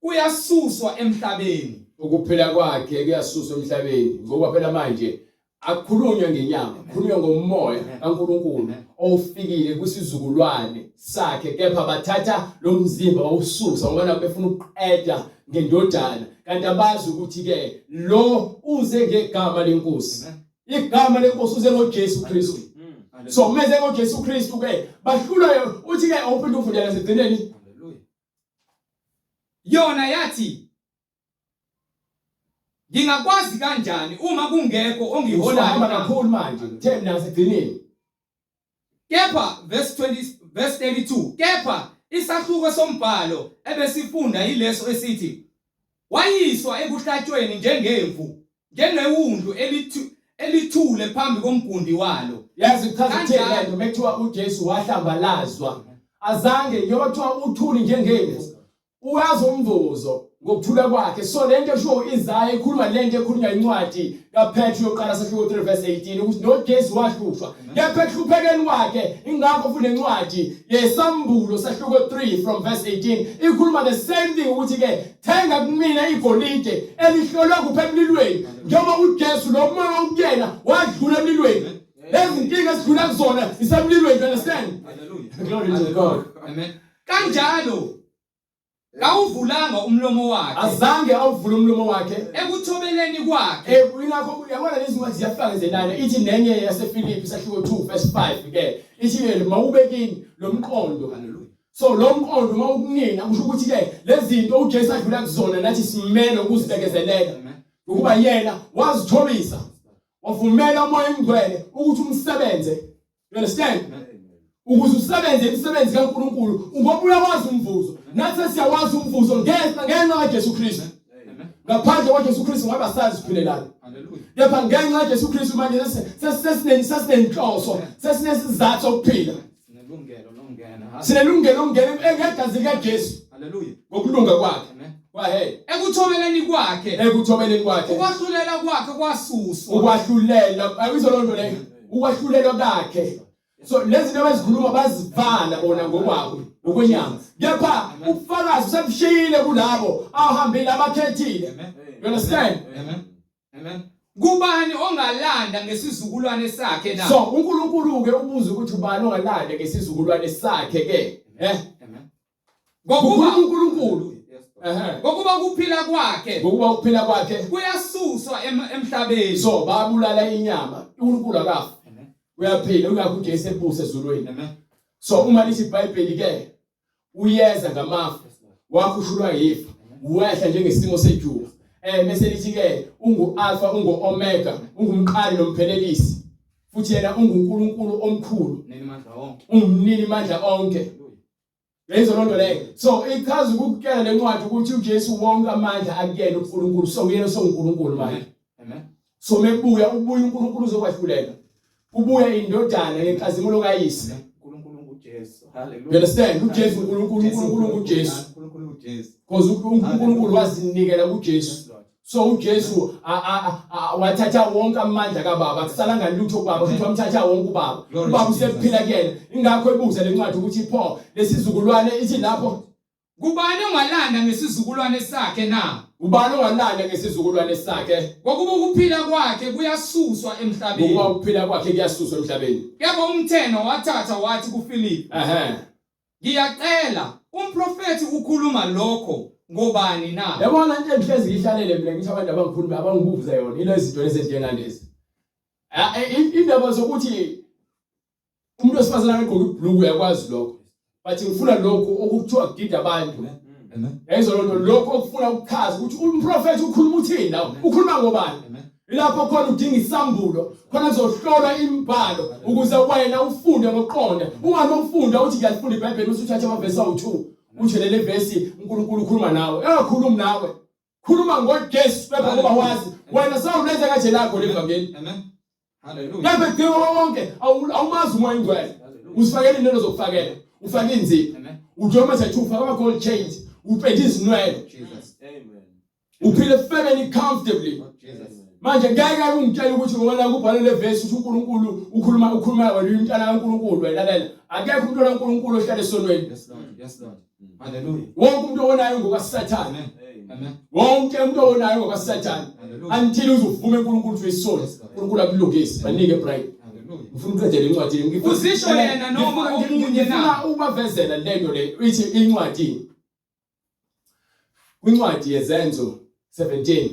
kuyasuswa emhlabeni. Ukuphila kwakhe kuyasuswa emhlabeni ngoba phela manje akukhulunywa ngenyama, kukhulunywa ngomoya kaNkulunkulu ofikile kwisizukulwane sakhe. Kepha bathatha lo mzimba bawususa ngoba befuna ukuqeda ngendodana, kanti abazi ukuthi ke lo uze ngegama lenkosi. Igama lenkosi uze ngoJesu Kristu. So meze ngoJesu Kristu ke bahlula uthi ke open ufundela segcineni. Yona yathi ngingakwazi kanjani uma kungekho ongiholayo kakhulu manje themna segcineni. Kepha verse 32 kepha isahluko sombhalo ebesifunda yileso esithi wayiswa ebuhlatshweni njengemvu, njengewundu elithule phambi komgundi walo. Yazi kuchaza thina nje mekuthiwa uJesu wahlambalazwa azange yothiwa uthuli njengemvu. Uyazi umvuzo ngokuthula kwakhe. So lento esho Isaya ikhuluma lento ekhulunywa incwadi kaPetru yoqala sahluko 3 verse 18 ukuthi noJesu wahlushwa. Kepha ehluphekeni kwakhe ingakho ufuna incwadi yesambulo sahluko 3 from verse 18 ikhuluma the same thing ukuthi ke thenga kumina igolide elihlolwa kupha emlilweni njengoba uJesu lo moya okuyena wadlula emlilweni. Lezi inkinga esidlula kuzona isemlilweni. You understand? Hallelujah. Glory to God. Amen. Kanjalo kawuvulanga umlomo wakhe. Azange awuvula umlomo wakhe. Ekuthobeleni kwakhe. Ingakho uyabona lezi ncwadi ziyafaka zenana ithi nenye yaseFilipi sahluko 2 verse 5 ke ithi ke mawubekini lo mqondo. Hallelujah. So lo mqondo mawukunina kusho ukuthi ke lezi zinto uJesu adlula kuzona nathi simele ukuzibekezelela ukuba yena wazithobisa wavumela umoya engcwele ukuthi umsebenze. You understand? Ukuze usebenze imisebenzi kaNkulunkulu ngoba uyawazi umvuzo. Nathi siyawazi umvuzo ngenxa kaJesu Kristu. Ngaphandle kwaJesu Kristu ngoba sazi siphilelana. Hallelujah. Kepha ngenxa kaJesu Kristu manje sesinenhloso, sesinesizathu sokuphila. Sinelungelo ongena engegazi likaJesu. Hallelujah. Ngokulunga kwakhe. Go ahead. Ekuthobeleni kwakhe. Ukwahlulela kwakhe kwasuswa. Ukwahlulela ayizolo loo nto leyo. Ukwahlulelwa kwakhe. So lezi zinto ezikhuluma bazivala bona ngokwabo ngokwenyama. Kepha ubufakazi sebushiyile kulabo ahambile abakhethile. You understand? Amen. Kubani ongalanda ngesizukulwane sakhe na? So uNkulunkulu ke ubuza ukuthi ubani ongalanda ngesizukulwane sakhe ke. Amen. Ngokuba uNkulunkulu ngokuba ukuphila kwakhe kuyasuswa emhlabeni. So babulala inyama uNkulunkulu akafa. Uyaphila ungakho uJesu ebuse ezulwini. So uma lithi iBhayibheli ke uyeza ngamafa wakhushulwa yifa wehla njengesimo sejuba. Bese lithi ke ungu alpha ungu omega ungumqali nomphelelisi futhi yena unguNkulunkulu omkhulu umnini mandla onke. Lezo lonto leyo. So ichaza ukukela lencwadi ukuthi uJesu wonke amandla akuyena uNkulunkulu. So uyena soNkulunkulu manje. Amen. So ubuya uNkulunkulu uzokwahlulela. Ubuya indodana yenkazimulo kaYise. uNkulunkulu nguJesu. Hallelujah. You understand? uJesu uNkulunkulu nguJesu. Because uNkulunkulu wazinikela kuJesu. So uJesu wathatha wonke amandla kaBaba kusalanga lutho kuBaba futhi wamthatha wonke uBaba. uBaba usephila kuyena. Ingakho ebuza lencwadi ukuthi pho lesizukulwane ithi lapho kubani ongalanda ngesizukulwane sakhe na? Ubani ongalanda ngesizukulwane sakhe? Ngokuba ukuphila kwakhe kuyasuswa emhlabeni. Ngoba ukuphila kwakhe kuyasuswa emhlabeni. Kepha umtheno wathatha wathi kuPhilip, ngiyacela umprofeti ukhuluma lokho ngobani na. Yabona nje enhlezi ihlalele mina ngithi abantu abangikhuluma abangibuza yona ilezi zinto ezenjengalezi. Indaba zokuthi umuntu osifazana agqoka ibhlukwe uyakwazi lokho. But ngifuna lokho okuthiwa kugida abantu. Yayizolo nto lokho okufuna ukuchaza ukuthi umprofeti ukhuluma uthini nawo ukhuluma ngobani. Lapho khona udinga isambulo khona kuzohlolwa imibhalo ukuze wena ufunde ngoqonda ungabe ufunda uthi ngiyafunda iBhayibheli usuthatha amavesi awu2 uthi lele vesi uNkulunkulu ukhuluma nawe engakhulumi nawe khuluma ngoJesu phela ngoba wazi wena sawulenza kanje lakho levangeli. Amen. Hallelujah. Lapho gcina wonke awumazi umoya ingcwele usifakele into zokufakela ufake inzipho ujoma thathu ufaka gold chains uphethe izinwele. Jesus. Amen. Uphile family comfortably. Jesus. Manje ngeke ungitshela ukuthi ngoba kubhalwe le verse ukuthi uNkulunkulu ukhuluma wena umntana kaNkulunkulu wena lalela akekho umuntu kaNkulunkulu ohlala esonweni. Yes Lord. Yes Lord. Hallelujah. Wonke umuntu onayo ngokaSathane. Amen. Wonke umuntu onayo ngokaSathane. Hallelujah. Until uzuvume uNkulunkulu ukuthi uyisole. uNkulunkulu akulungise banike bright. Hallelujah. Ngifuna uqedele incwadi ngifuna Uzisho yena noma omunye na. ngifuna ubavezela lento le ithi incwadi. Kwincwadi yezenzo 17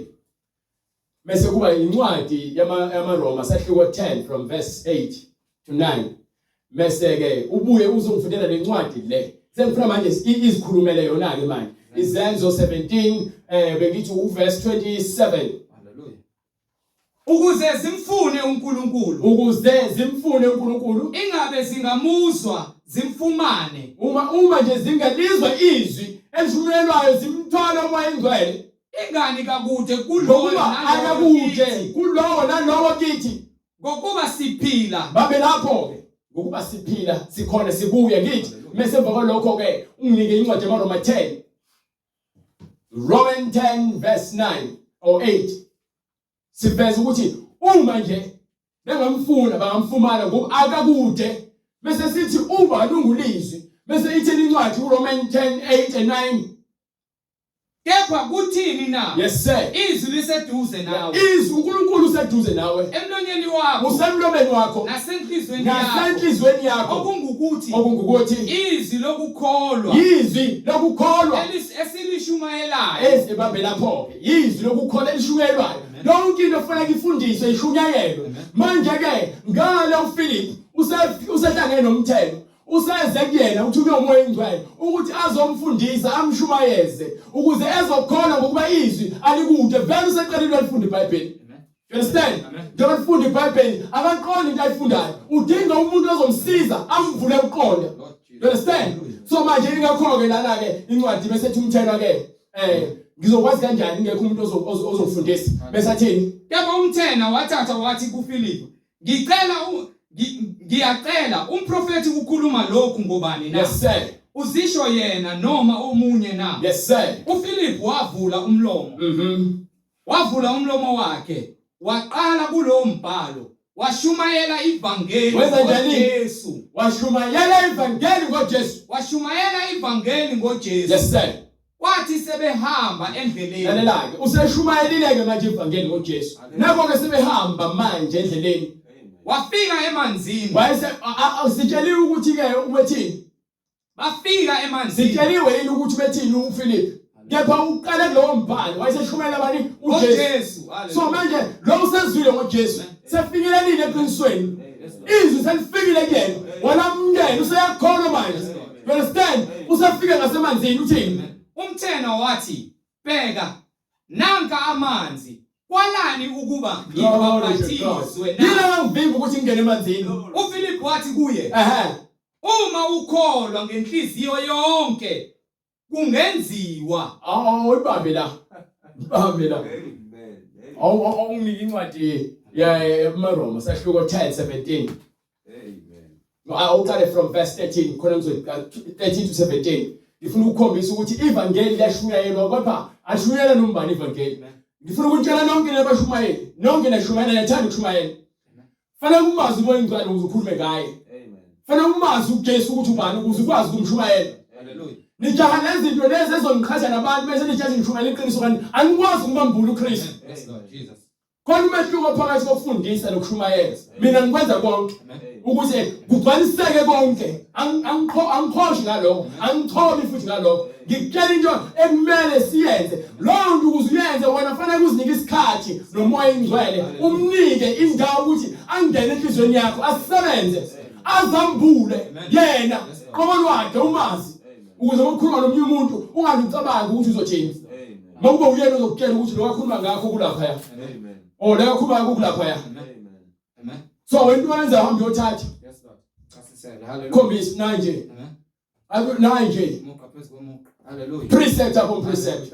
bese kuba incwadi yamaRoma sahluko 10 from verse 8 to 9 bese ke ubuye uzongifundela lencwadi le sengifuna manje izikhulumele yona ke manje izenzo 17 bengithi uverse 27. Hallelujah. Ukuze zimfune uNkulunkulu. Ukuze zimfune uNkulunkulu Ingabe zingamuzwa zimfumane. Uma nje zingalizwa izwi elishunyelwayo zimthola umoya ingcwele. Ingani kakude kulowo akakude kulowo nalowo kithi ngokuba siphila babe lapho ke ngokuba siphila sikhona sibuye kithi mase emva kwalokho ke unginike incwadi yamaRoma 10 Roman 10 verse 9 or 8 siveza ukuthi uma nje bengamfuna bangamfumana ngoba akakude bese sithi uba lungulizwi bese ithini incwadi uRoman 10 8 and 9. Kepha kuthini na? Yes sir. Izwi liseduze nawe. Izwi uNkulunkulu useduze nawe. Emlonyeni wakho. Usemlomeni wakho. Nasenhlizweni yakho. Okungukuthi izwi lokukholwa. Izwi lokukholwa. Esilishumayelayo. Esibambe lapho. Izwi lokukholwa elishunyelwayo. Yonke into ofanele ifundiswe ishunyayelwe. Manje ke ngale uPhilip usehlangene nomthelo. Useze kuyena uthume umoya ingcwele ukuthi azomfundisa amshumayeze ukuze ezokhona ngokuba izwi alikude vele useqalile ukufunda iBhayibheli. You understand? Njengoba ufunda iBhayibheli abaqondi into ayifundayo udinga umuntu ozomsiza amvule uqonda. You understand? So manje ingakho ke lana ke incwadi bese ethi umthelo ke ngizokwazi kanjani ngekho umuntu ozofundisa bese athini? Kepha umthena wathatha wathi kuPhilip ngiyacela umprofeti ukukhuluma lokhu ngobani na. Yes sir. Uzisho yena noma omunye na. Yes sir. uPhilip wavula umlomo. Wavula umlomo wakhe waqala kulowo mbhalo washumayela ivangeli ngoJesu. Washumayela ivangeli ngoJesu. Washumayela ivangeli ngoJesu. Yes sir. Wathi sebehamba endleleni. Lalelake useshumayelile manje ivangeli ngoJesu. Nako ke sebehamba manje endleleni. Wafika emanzini. Wayese sitsheliwe ukuthi ke ubethini? Bafika emanzini. Sitsheliwe yini ukuthi ubethini uPhilip? Kepha uqale kulowo mbhalo wayeseshumayela abani uJesu. So manje lo usezwile ngoJesu. Sefikelelile eqinisweni. Izwi selifikile kuyena. Walamngena useyakholwa manje. You understand? Usefike ngasemanzini uthini? Umthena wathi, "Bheka, nanka amanzi. Kwalani ukuba ngibaphathizwe na?" Yila ngivimba ukuthi ngingene emanzini. uPhilip wathi kuye, "Uma ukholwa ngenhliziyo yonke kungenziwa." Ibambe la. Ibambe la. Awunginike incwadi yamaRoma sahluko 10:17. Awuqale from verse 13 khona ngizothi 13 to 17. Ngifuna ukukhombisa ukuthi ivangeli liyashunyayelwa kodwa ashunyayela nombani ivangeli. Ngifuna ukutshela nonke labashumayeli, nonke nashumayela yathanda ukushumayela. Fanele umazi umoya ingcwele ukuze ukhulume ngaye. Amen. Fanele umazi uJesu ukuthi ubani ukuze ukwazi ukumshumayela. Hallelujah. Nijaha lezinto lezi ezongichaza nabantu bese nijaha ngishumayela iqiniso kanti angikwazi ukumbambula uKristu. Yes Lord Jesus. khona umehluko phakathi kokufundisa nokushumayela mina ngikwenza konke ukuze kugcwaliseke konke angikhoshi ngalokho angithobi futhi ngalokho ngikutshela into ekumele siyenze lo nto ukuze uyenze wena fanele uzinike isikhathi nomoya ingcwele umnike indawo ukuthi angene enhlizweni yakho asebenze azambule yena qobo lwakhe umazi ukuze ukukhuluma nomunye umuntu ungalucabangi ukuthi uzothini ngoba uyena uzokutshela ukuthi lo wakhuluma ngakho kulapha ya amen oh la wakhuluma ngakho kulapha ya amen so wena wenza hamba uyothatha yes lord asisele hallelujah khombisi nanje amen nanje muqa phezulu komuqa hallelujah precept upon precept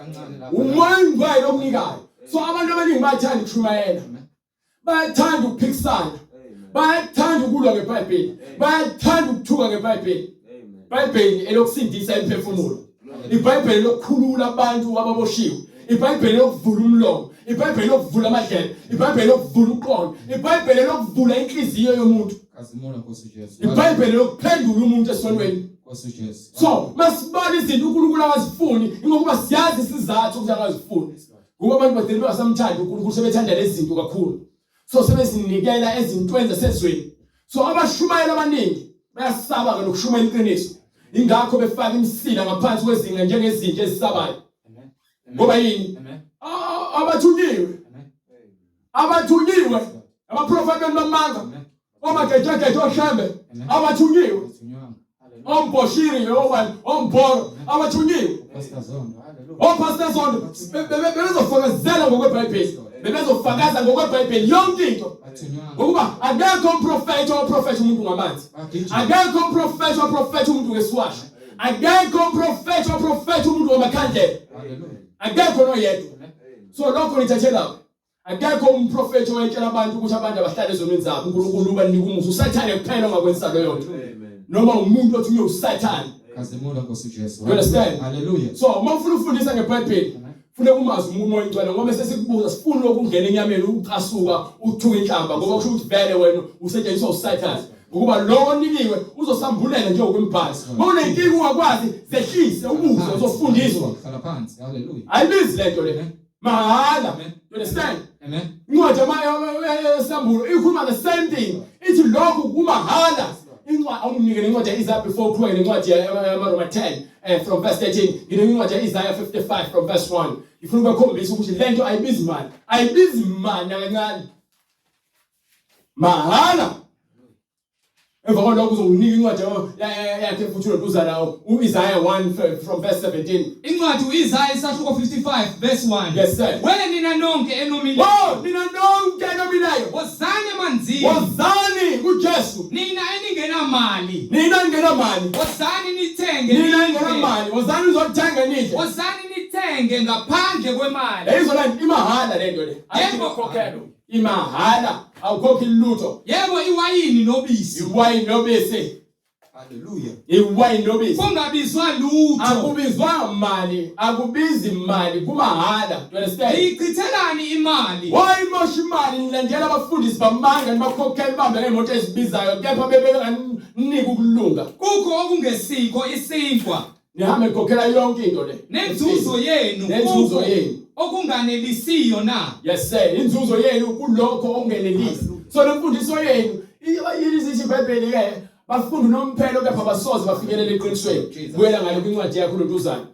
umoya ngwayo omnikayo so abantu abaningi bayathanda ukushumayela bayathanda ukuphikisana bayathanda ukulwa ngeBhayibheli bayathanda ukuthuka ngeBhayibheli iBhayibheli elokusindisa imphefumulo iBhayibheli lokukhulula abantu ababoshiwe iBhayibheli lokuvula umlomo iBhayibheli lokuvula amadlebe iBhayibheli lokuvula uqondo iBhayibheli lokuvula inhliziyo yomuntu kazimula Nkosi Ujesu iBhayibheli lokuphendula umuntu esonweni Nkosi Ujesu so masibona izinto uNkulunkulu akazifuni ngoba siyazi isizathu ukuthi akazifuni ngoba abantu badele basamthanda uNkulunkulu sebethanda lezi zinto kakhulu so sebezinikela ezintweni zasezweni so abashumayela abaningi bayasaba nokushumayela iqiniso ingakho befaka imsila ngaphansi kwezinga njengezinto ezisabayo ngoba yini abathunyiwe abaprofeti bamanga omagejegeje ohlambe abathunyiwe omboshiri yobani omboro abathunyiwe pastor Zondo bezofakazela ngokweBhayibheli bezofakaza ngokweBhayibheli yonke into ngoba akekho umprofeti umuntu ngamanzi akekho umprofeti umuntu ngeswasha akekho umprofeti umuntu wamakhandlela akekho noyedwa so lokho nithathela akekho umprofeti oyetshela abantu ukuthi abantu abahlale ezonweni zabo uNkulunkulu ubanika umusa usathane kuphela ngakwensalo yonke noma umuntu othi uyosathana kazimula Nkosi Ujesu hallelujah so mawufuna ukufundisa ngeBhayibheli fune umazi umuntu oyingcwele ngoba sesikubuza sifuna ukungena enyameni uqhasuka uthuka inhlamba ngoba kusho ukuthi vele wena usetshenziswa uSathane ngoba lo onikiwe uzosambulela nje okwembhali mawunenkinga ungakwazi zehlise ubuze uzofundiswa hlala phansi hallelujah ayibizi lento le mahala you understand amen incwadi yasambulo ikhuluma the same thing ithi lokhu kumahala incwadi awunikele incwadi ya before kuwe incwadi yaMaroma 10 from verse 13 incwadi ya Isaiah 55 from verse 1 ifuna ukukhombisa ukuthi lento ayibizi imali kancane mahala emva kwalokho uzokunika incwadi yakhe futhi uzalawo uIsaiah 1 from verse 17 incwadi uIsaiah isahluko 55 verse 1 yes sir wena nina nonke enomileyo wozani emanzini wozani kuJesu nina eningena mali wozani uzothenga nidle wozani nithenge ngaphandle kwemali eyizolanda imahala lento le ayikhokhelo imahala awukhokhi lutho yebo iwayini nobisi hallelujah iwayini nobisi kungabizwa lutho akubizwa mali akubizi imali kumahala you understand ichithelani imali wayimoshi imali nilandela abafundisi bamanga nibakhokheli bambe ngemoto ezibizayo kepha bebekanike ukulunga kukho okungesikho isinkwa nihambe nikhokhela yonke into le nenzuzo yenu okunganelisiyo na yes sir inzuzo yenu kulokho okungenelisi so lemfundiso yenu iyizithi iBhayibheli ke bafunda nomphelo kepha basoze bafikelele eqinisweni kuwela ngale kwincwadi yakho lontuzana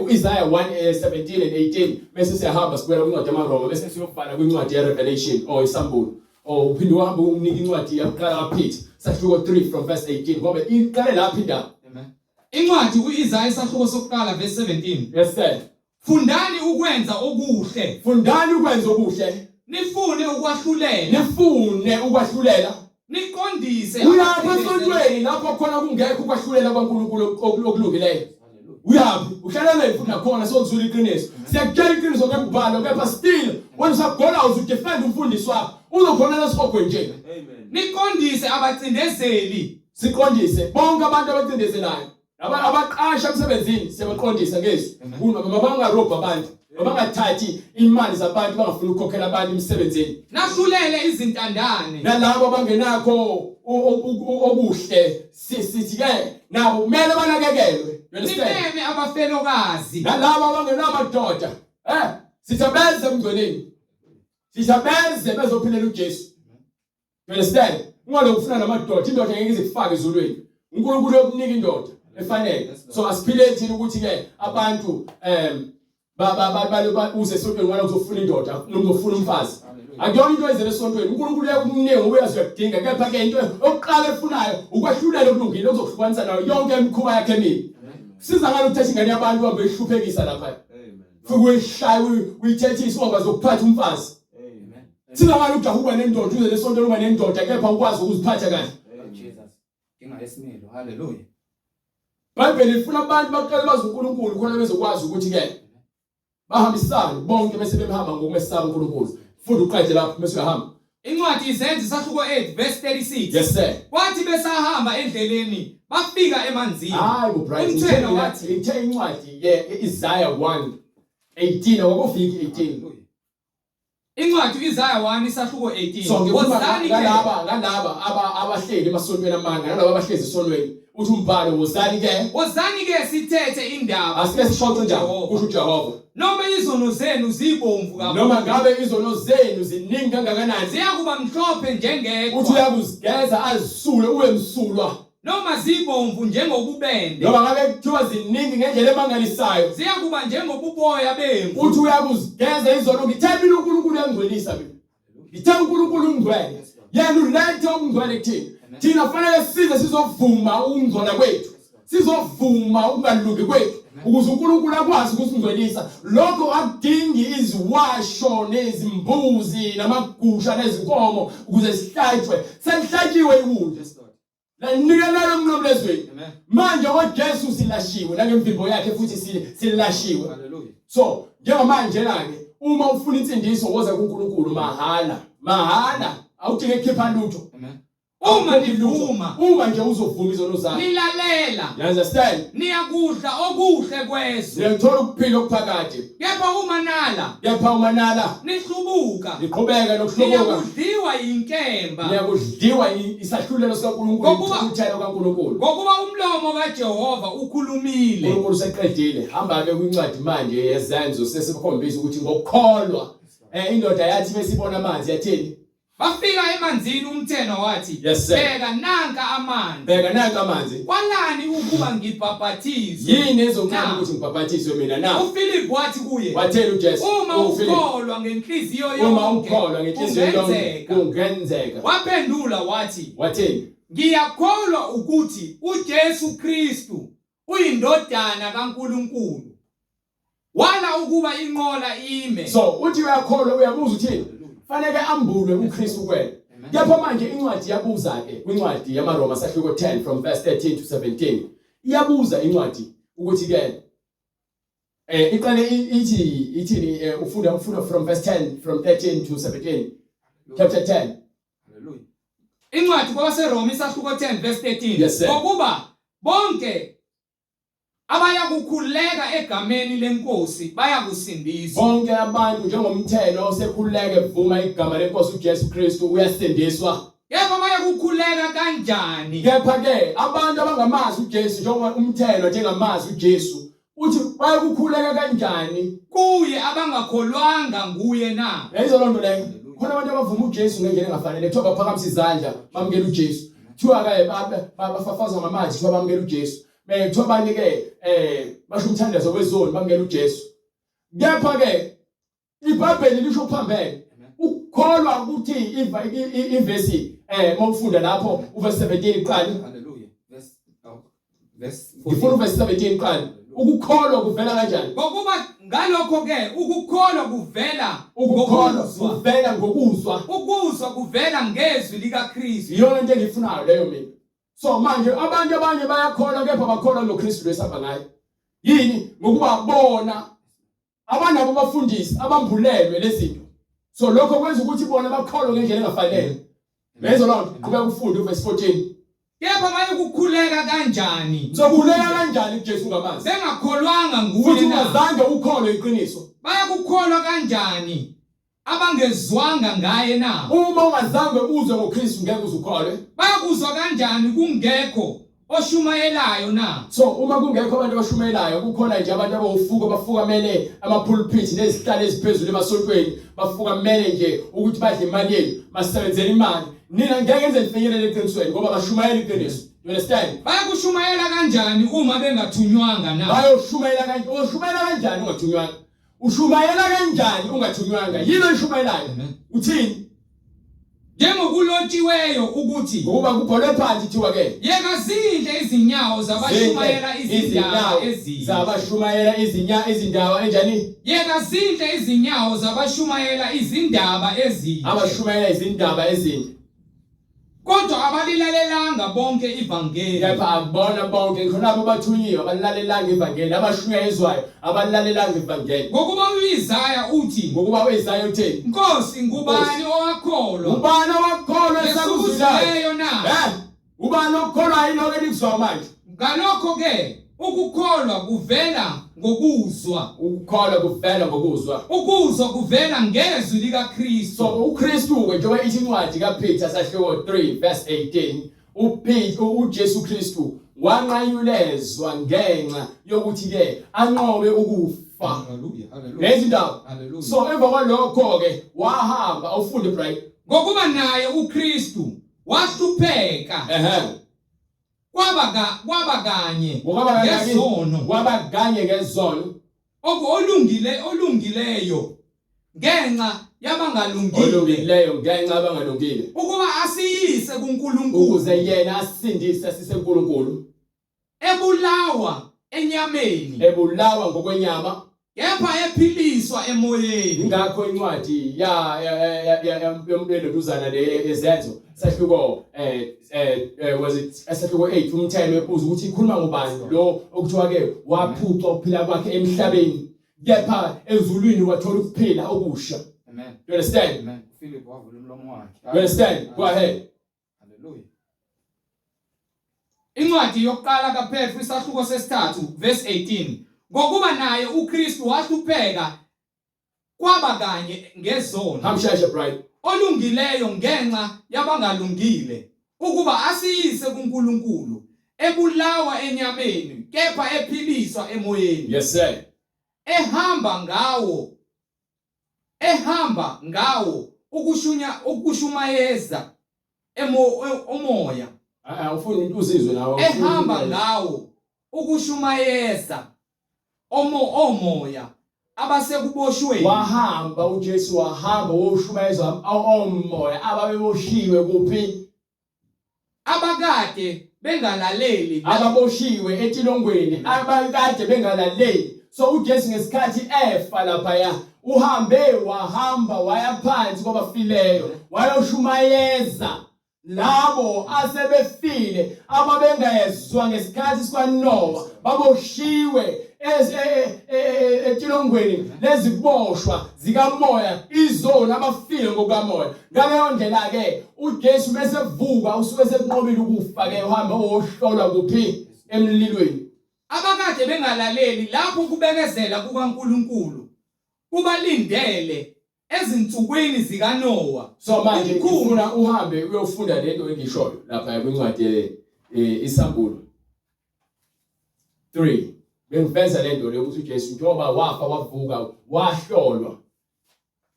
uIsaiah 1:17 and 18 bese siyahamba sikwela kwincwadi yaMaroma bese siyofana kwincwadi yaRevelation or isambulo or uphinde uhambe umnika incwadi yaqala kaPeter sahluko 3 from verse 18 ngoba iqale lapha indaba amen incwadi uIsaiah isahluko sokuqala verse 17 yes sir fundani ukwenza okuhle nifune ukwahlulela niqondise uyapha esontweni lapho khona kungekho ukwahlulela kwaNkulunkulu okulungileyo uyaphi uhlalela ifuna khona sozula iqiniso siyakutshela iqiniso ngembhalo kepha still wena usagola uzudefend umfundisi wakho uzokhona lesihogwe nje amen niqondise abacindezeli siqondise bonke abantu abacindezelayo abaqasha emsebenzini siyabaqondisa ngezi bangarobha abantu bangathathi imali zabantu bangafuna ukukhokhela abantu emsebenzini nahlulele izintandane nalabo abangenakho okuhle sithi ke nabo kumele banakekelwe nimeme abafelokazi nalabo abangenamadoda sithabenze emngcweleni Sisabeze bezophilela uJesu. You understand? Ungalo kufuna namadoda, indoda ngeke izifake ezulwini. uNkulunkulu yokunika indoda efanele. So asiphile thina ukuthi ke abantu uze esontweni wena uzofuna indoda, uzofuna umfazi. Akuyona into ezele esontweni. uNkulunkulu uyakunika ngoba uyazidinga, kepha ke into oqala efunayo ukwahlulela okulungile okuzokuhlukanisa nayo yonke imikhuba yakhe emibi. Siza ngalo ukuthetha ingane yabantu abe ihluphekisa lapha. Futhi uyishaya uyithethisa ungakwazi ukuphatha umfazi. Siza ngalo ujahuba nendoda uze lesontweni uma nendoda kepha ukwazi ukuziphatha kahle. Jesus. Inga esimilo. Hallelujah. Bible lifuna abantu baqale bazi uNkulunkulu khona bezokwazi ukuthi ke bahambisane bonke bese behamba ngokumesaba uNkulunkulu. Futhi uqede lapho bese uyahamba. Incwadi izenzi sahluko 8 verse 36. Yes sir. Kwathi besahamba endleleni bafika emanzini. Hayi bo bright. Umthelo wathi ithe incwadi Isaiah 1:18 awakufiki 18. Incwadi Isaiah 1 isahluko 18. So Wozani ke ngalaba abahleli emasontweni amanga nalabo abahlezi esonweni uthi umbhalo wozani ke sithethe indaba asike sixoxe njalo kusho uJehova. Noma izono zenu zibomvu kakhulu. Noma ngabe izono zenu ziningi kangakanani ziyakuba mhlophe njengekho. uthi uyakuzigeza azisule ube msulwa. Noma zibomvu njengobubende. Noma ngabe kuthiwa ziningi ngendlela emangalisayo ziyakuba njengobuboya bemvu. uthi uyakuzigeza izono. Ngithembile uNkulunkulu uyangcwelisa mina. Ngithemba uNkulunkulu ungcwele. Yena ulethe ukungcwele kuthina. Thina fanele size sizovuma ukungcola kwethu. Sizovuma ukungalungi kwethu ukuze uNkulunkulu akwazi ukusingcwelisa. Lokho akudingi iziwasho nezimbuzi namagusha nezinkomo ukuze sihlatshwe. Selihlatshiwe iwundlu. La nikelelo umnqamlezweni. Manje ngoJesu silashiwe nangemvimbo yakhe futhi silashiwe. Hallelujah. So njengamanje ke uma ufuna insindiso woza kuNkulunkulu mahala awudinge ukukhipha lutho. Amen. Uma nivuma, uma nje uzovuma izono zakho, nilalela, you understand, niyakudla okuhle kwezwe, niyathola ukuphila okuphakade. Kepha uma nala nihlubuka, niqhubeka nokuhlubuka, niyakudliwa yinkemba, niyakudliwa isahlulelo sikaNkulunkulu, ukuthela kwaNkulunkulu. Ngokuba umlomo kaJehova ukhulumile. uNkulunkulu seqedile. Hamba ke kwincwadi manje yezenzo sesikhombisa ukuthi ngokukholwa indoda yathi besibona amanzi yathini. Bafika emanzini umtheno wathi, yes, bheka nanka amanzi. Kwalani ukuba ngibhabhathizwe? Yini ezonqaba ukuthi ngibhabhathiswe mina na? uPhilip wathi kuye, wathela uJesu, uma ukholwa ngenhliziyo yonke kungenzeka. Waphendula wathi, watheni? Ngiyakholwa ukuthi uJesu Kristu uyindodana kaNkulunkulu. Wala ukuba inqola ime. So uthi uyakholwa uyabuza uthini? Fanele ambulwe uKristu kuwena. Kepha manje incwadi yabuza ke kwincwadi yamaRoma sahluko 10 from verse 13 to 17. Iyabuza incwadi ukuthi ke iqale ithi ufunda from verse 10 from 13 to 17. Chapter 10. Hallelujah. Incwadi kwabaseRoma isahluko 10 verse 13. Yes, ngokuba bonke abayakukhuleka egameni lenkosi bayakusindiswa. Bonke abantu njengomthelo osekhuleka evuma igama lenkosi uJesu Kristu uyasindiswa. Kepha bayakukhuleka kanjani? Kepha ke abantu abangamazi uJesu njengoba umthelo njengamazi uJesu uthi bayakukhuleka kanjani kuye abangakholwanga nguye na? Yayizo lonto leyo. Khona abantu abavuma uJesu ngendlela engafanele kuthiwa baphakamisa izandla bamukela uJesu. Kuthiwa ke bafafaza ngamaji kuthiwa bamukela uJesu. Kuthiwa banike basho umthandazo wezoni bamukela uJesu. Kepha ke iBhayibheli lisho phambene ukukholwa ukuthi ivesi mawufunda lapho uverse 17 iqala. Hallelujah. Verse ngifuna uverse 17 iqala. Ukukholwa kuvela kanjani? Ngokuba ngalokho ke ukukholwa kuvela ngokuzwa. Ukuzwa kuvela ngezwi likaKristu. Iyona into engifunayo leyo mina. So manje abantu abanye bayakholwa kepha bakholwa noKristu lesihamba ngaye. Yini? Ngokuba bona abanabo bafundisi abambulelwe lezinto. So lokho kwenza ukuthi bona bakholwe ngendlela engafanele. Lezo lonto qhubeka ufunde uverse 14. Kepha bayakukhuleka kanjani? Sokhuleka kanjani kuJesu ngamazi? Bengakholwanga nguye futhi ungazange ukholwe iqiniso. Bayakukholwa kanjani abangezwanga ngaye na? Uma ungazange uzwe ngoKristu ngeke uzukholwe. Bayakuzwa kanjani kungekho oshumayelayo na. So uma kungekho abantu abashumayelayo kukhona nje abantu abavuka bafukamele ama-pulpit nezihlalo eziphezulu emasontweni bafukamele nje ukuthi badle imali yenu basebenzele imali. Nina ngeke enze nifinyelele eqinisweni ngoba bashumayela iqiniso. You understand? Bayakushumayela kanjani uma bengathunywanga na? Bayoshumayela kanjani? Ushumayela kanjani ungathunywanga? Ushumayela kanjani ungathunywanga? Yini oyishumayelayo? Uthini? Njengokulotshiweyo ukuthi ngoba kubhalwe phansi kuthiwa ke yeka zindle izinyawo zabashumayela izindaba ezinhle. Zabashumayela izindaba enjani? Yeka zindle izinyawo zabashumayela izindaba ezinhle. Abashumayela izindaba ezinhle. Kodwa abalilalelanga bonke ivangeli. Kepha akubona bonke khonabo bathunyiwe abalilalelanga ivangeli abashunyayezwayo abalilalelanga ivangeli. Ngokuba uIsaya uthi ngokuba uIsaya utheni? Nkosi ngubani owakholwa? Ubani owakholwa esakuzwileyo na? Ubani okholwa yinoko elikuzwa manje? Ngalokho ke ukukholwa kuvela ngokuzwa. Ukukholwa kuvela ngokuzwa. Ukuzwa kuvela ngezwi likaKristu. So uKristu ke njengoba ithi incwadi kaPeter sahloko 3 verse 18 uJesu Kristu wanqanyulezwa ngenxa yokuthi ke anqobe ukufa. Hallelujah. Lezi ndaba. So emva kwalokho ke wahamba awufunde bright ngokuba naye uKristu wahlupheka. Kwaba kanye ngezono olungileyo ngenxa yabangalungile ukuba asiyise kuNkulunkulu ukuze yena asindise siseNkulunkulu ebulawa enyameni ebulawa ngokwenyama kepha ephiliswa emoyeni. Ingakho incwadi yomleluzana le ezenzo sahluko was it sahluko 8 umthelo ebuza ukuthi ikhuluma ngobani lo okuthiwa ke waphucwa ukuphila kwakhe emhlabeni kepha ezulwini wathola ukuphila okusha. Amen. You understand? Amen. Philip wavula umlomo wakhe. You understand? Go ahead. Hallelujah. Incwadi yokuqala kaPetru isahluko sesi-3 verse 18 ngokuba naye uKristu wahlupheka kwaba kanye ngezono. Hamshasha bright. Olungileyo ngenxa yabangalungile ukuba asiyise kuNkulunkulu ebulawa enyameni kepha ephiliswa emoyeni. Yes sir. ehamba ngawo ukushumayeza umoya. Ufuna umuntu uzizwe nawe. Ehamba ngawo ukushumayeza omoya abasekuboshweni. Wahamba uJesu wahamba woshumayeza omoya ababeboshiwe kuphi? Abakade bengalaleli. Ababoshiwe etilongweni abakade bengalaleli. So uJesu ngesikhathi efa lapha wahamba waya phansi kwabafileyo wayoshumayeza labo asebefile ababengayezwa ngesikhathi sikaNoah baboshiwe etilongweni leziboshwa zikamoya izona abafile ngokamoya. Ngaleyo ndlela ke uJesu bese vuka usuke sekunqobile ukufa ke uhamba wohlolwa kuphi? Emlilweni. Abakade bengalaleli lapho kubekezela kukaNkulunkulu kubalindele ezinsukwini zikaNoah. So manje ngifuna uhambe uyofunda lento engishoyo lapha kwincwadi isambulo 3 bengiveza lento lokuthi uJesu njengoba wafa wavuka wahlolwa.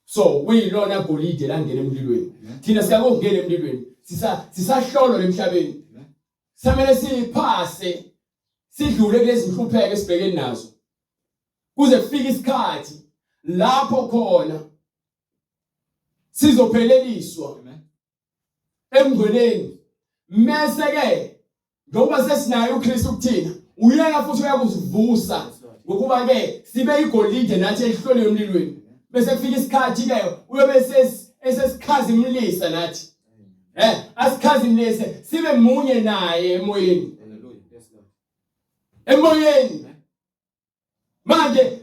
So uyilona golide langena emlilweni. Thina siyakungena emlilweni sisahlolwa emhlabeni. Samele siphase sidlule kulezi nhlupheko esibhekene nazo kuze kufike isikhathi lapho khona sizopheleliswa emngcweleni. Mase ke ngoba sesinayo uKristu kuthina uyeka futhi uyakusivusa ngokuba ke sibe igolide nathi elihlolwe emlilweni bese kufika isikhathi ke uyobe esesikhazimlisa nathi asikhazimlise sibe munye naye emoyeni. Emoyeni manje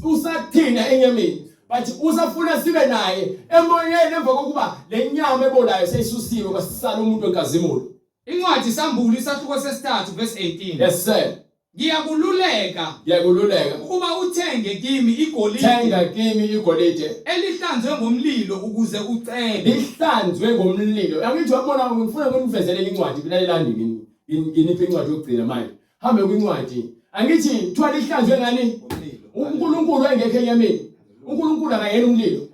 usathina enyameni but usafuna sibe naye emoyeni emva kokuba lenyama ebolayo seyisusiwe kwasisala umuntu wenkazimulo. Incwadi isambulo isahluko sesi-3 verse 18. Yes sir. Ngiyakululeka ukuba uthenge kimi igolide. Thenga kimi igolide elihlanzwe ngomlilo ukuze ucebe. Lihlanzwe ngomlilo. Angithi wabona ngifuna ukunivezele incwadi kulalelani ngini. Nginiphe incwadi yokugcina manje. Hambe kwincwadi. Angithi thwala ihlanzwe ngani? uNkulunkulu engekho enyameni. uNkulunkulu akayena umlilo.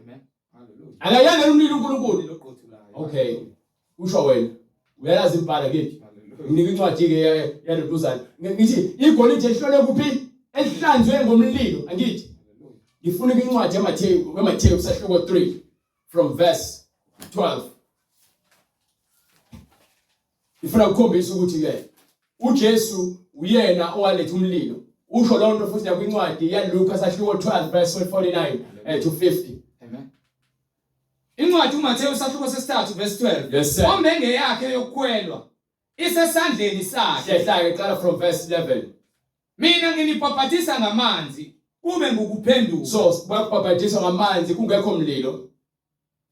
Akayena umlilo uNkulunkulu. Okay. Usho wena. Uyalazi ibhala kithi. Nginika incwadi ke yaloduzana. Ngithi igolide ehlole kuphi? Ehlanzwe ngomlilo. Angithi ngifuna incwadi yaMatheyu kusahluko 3 from verse 12. Ngifuna ukukhombisa ukuthi ke uJesu uyena owaletha umlilo. Usho lonto futhi nakwincwadi yaLuka sahluko 12 verse 49 to 50. Amen. Incwadi uMatheyu sahluko sesithathu verse 12. Yes, sir. Ombenge yakhe yokukhwelwa isesandleni sakhe. Hlala qala from verse 11. Mina nginibhaphathisa ngamanzi kube ngukuphenduka. So bakubhaphathisa ngamanzi kungekho mlilo.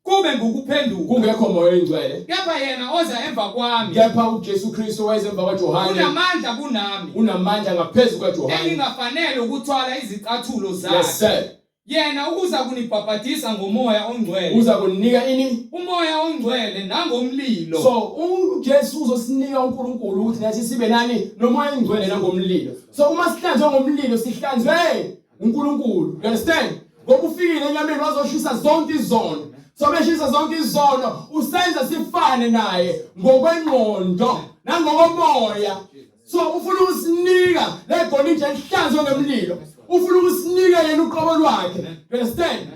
Kube ngukuphenduka. Kungekho moya oyingcwele. Kepha yena oza emva kwami. Kepha uJesu Kristu wayezemva kwaJohane. Unamandla kunami. Unamandla ngaphezulu kwaJohane. Engingafanele ukuthwala izicathulo zakhe. Yes sir. Yena ukuza kunibhaphathisa ngomoya ongcwele. Uza kunika ini? Umoya ongcwele nangomlilo. So uJesu uzosinika uNkulunkulu ukuthi nathi sibe nani nomoya ongcwele nangomlilo. So uma sihlanzwe ngomlilo sihlanzwe uNkulunkulu. You understand? Ngoba ufikile enyameni wazoshisa zonke izono. So beshisa zonke izono usenza sifane naye ngokwengqondo nangokomoya. So ufuna usinika legolide elihlanzwe ngemlilo. Ufuna ukusinika yena uqobo lwakhe. You understand?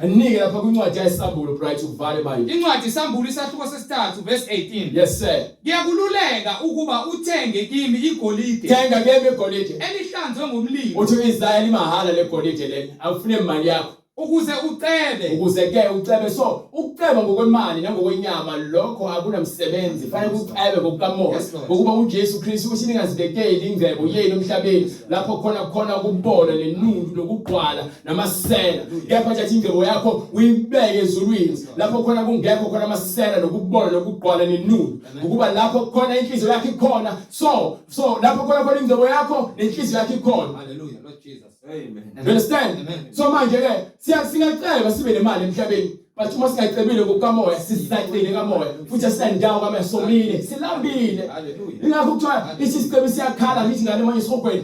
Anike lapha kwincwadi yayisambulo bright ukuvale manje. Incwadi isambulo isahluko sesithathu verse 18. Yes sir. Ngiyakululeka ukuba uthenge kimi igolide. Thenga kimi igolide elihlanzwe ngomlilo. uthi uIsrael imahala legolide leli awufune imali yakho. Ukuze ucebe. Ukuze ke ucebe so ukuceba ngokwemali nangokwenyama lokho akunamsebenzi fanele ucebe ngokukamoya ngokuba uJesu Kristu uthi ningazibekeli ingcebo yenu emhlabeni lapho khona ukubona nenundu lokugqwala namasela kepha nje ingcebo yakho uyibeke ezulwini lapho khona kungekho khona amasela nokubona nokugqwala nenundu ukuba lapho khona inhliziyo yakho ikhona so lapho khona ingcebo yakho nenhliziyo yakho ikhona. Hallelujah Lord Jesus. Amen. You understand? Amen. So manje ke singacela sibe nemali emhlabeni but uma singacebile ngokukamoya sisacile kamoya futhi asisandawo kamasomile silambile. Hallelujah. Ingakho kuthiwa isicebe siyakhala ngithi ngane manje isihogweni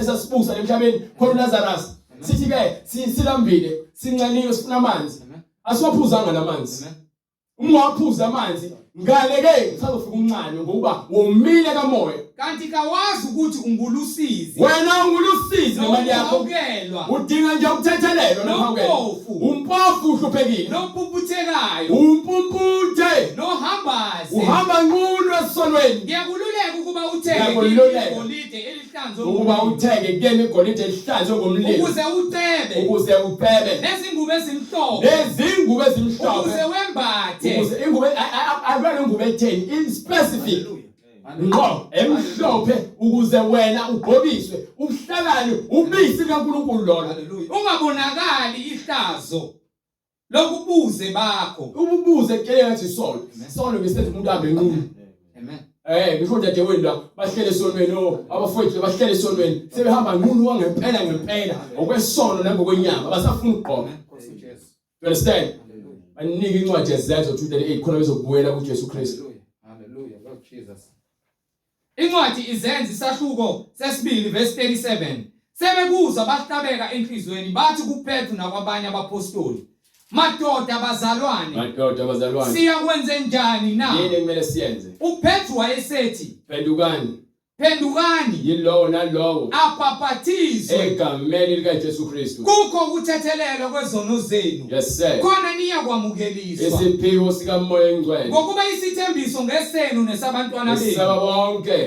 esasibusa emhlabeni khona uLazarus sithi ke silambile sinxaniwe sifuna amanzi asiwaphuzanga namanzi. Uma waphuza amanzi ngale ke usazofika umncane ngoba womile kamoya. Kanti kawazi ukuthi ungulusizi. Wena ungulusizi nemali yakho. Udinga nje ukuthethelelwa nompofu. Umpofu uhluphekile. Nompumputhekayo. Umpumputhe. Nohambazi. Uhamba ngulu esonweni. Ngiyakululeka ukuba uthenge igolide elihlanzwe ngomlilo. Ukuba uthenge kuyena igolide elihlanzwe ngomlilo. Ukuze ucebe. Ukuze ucebe. Nezingubo ezimhlophe. Nezingubo ezimhlophe. Ukuze wembathe. Ukuze ingubo akubona ingubo etheni in specific. Ngo emhlophe ukuze wena ugqobiswe ubuhlakani ubisi kaNkulunkulu lona. Ungabonakali ihlazo lokubuze bakho. Ububuze kele ngathi isolo. Isolo bese umuntu ahambe nqunu. Amen. Ngisho nje dadewenu la bahlele esonweni abafowethu bahlele esonweni sebehamba nqunu ngempela ngokwesono nangokwenyama abasafuna ukugqoka. You understand? Anike incwadi yezenzo 2:8 khona bezobuyela kuJesu Kristu. Hallelujah Lord Jesus. Incwadi izenzi isahluko sesibili verse 37. Sebekuzwa bahlabeka enhlizweni bathi kuPetru nakwabanye abapostoli. Madoda abazalwane. Siyakwenze njani na? Yini kumele siyenze? uPetru wayesethi, Pendukani yilowo nalowo abhaphathizwe egameni likaJesu Kristu. Kukho ukuthethelelwa kwezono zenu. Yes sir. Khona niyakwamukeliswa. Isiphiwo sikamoya engcwele. Ngokuba isithembiso ngesenu nesabantwana benu.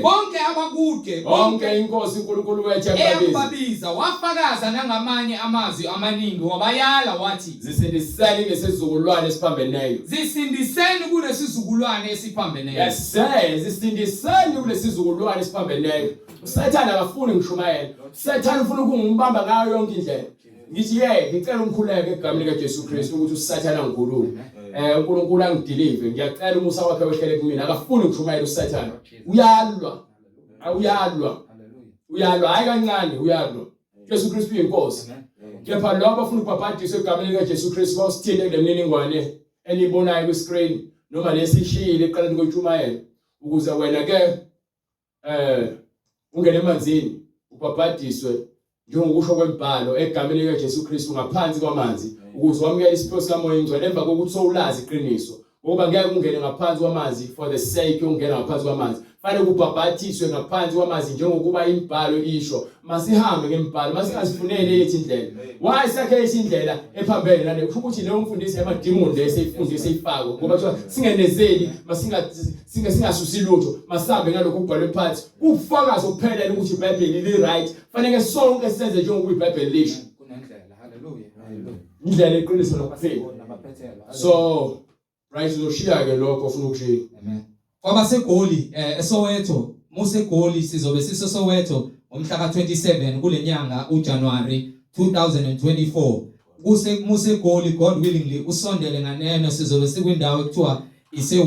Bonke abakude. Bonke inkosi uNkulunkulu wethu eyababiza wafakaza nangamanye amazwi amaningi wabayala wathi zisindiseni ngesizukulwane esiphambeneyo. Zisindiseni kulesizukulwane esiphambeneyo. Yes sir. Zisindiseni kulesizukulwane esiphambeneyo. uSathane akafuni ngishumayela. uSathane ufuna ukungimbamba ngayo yonke indlela. Ngithi ngicela umkhuleke egameni likaJesu Kristu ukuthi uSathane angikhulule. uNkulunkulu angidelive. Ngiyacela umusa wakhe wehlele kumina. Akafuni ngishumayela uSathane. Uyalwa. Hayi kancane uyalwa. Jesu Kristu uyinkosi. Kepha labo abafuna ukubhaphathisa egameni likaJesu Kristu bawusithinte kule mniningwane enibonayo ku-screen noma lesishiyile eqaleni kwentshumayelo. ukuze wena ke ungene emanzini ubhabhadiswe njengokusho kwembhalo egameni likaJesu Kristu ngaphansi kwamanzi ukuze wamukele isipho sikaMoya Oyingcwele emva kokuthi sowulazi iqiniso ngoba ngeke ungene ngaphansi kwamanzi for the sake yokungena ngaphansi kwamanzi fanele kubhabhathiswe ngaphansi kwamanzi njengokuba imbhalo isho masihambe ngembhalo masingazifunele yethu indlela why sakhe indlela ephambene nale ukuthi leyo mfundisi yamadimoni leseyifundise ifako ngoba kuthiwa singenezeli singasusi lutho masambe ngalokho kubhalwe phansi ubufakazi ophelele ukuthi iBhayibheli li right fanele sonke senze njengokuba iBhayibheli lisho kunendlela haleluya indlela eqiniso lokuphila so right uzoshiya ke lokho ufuna ukushiya amen kwaba seGoli eSoweto museGoli sizobe siseSoweto ngomhla ka27 kulenyanga uJanuary 2024 museGoli God willingly usondele nganeno sizobe sikwindawo ekuthiwa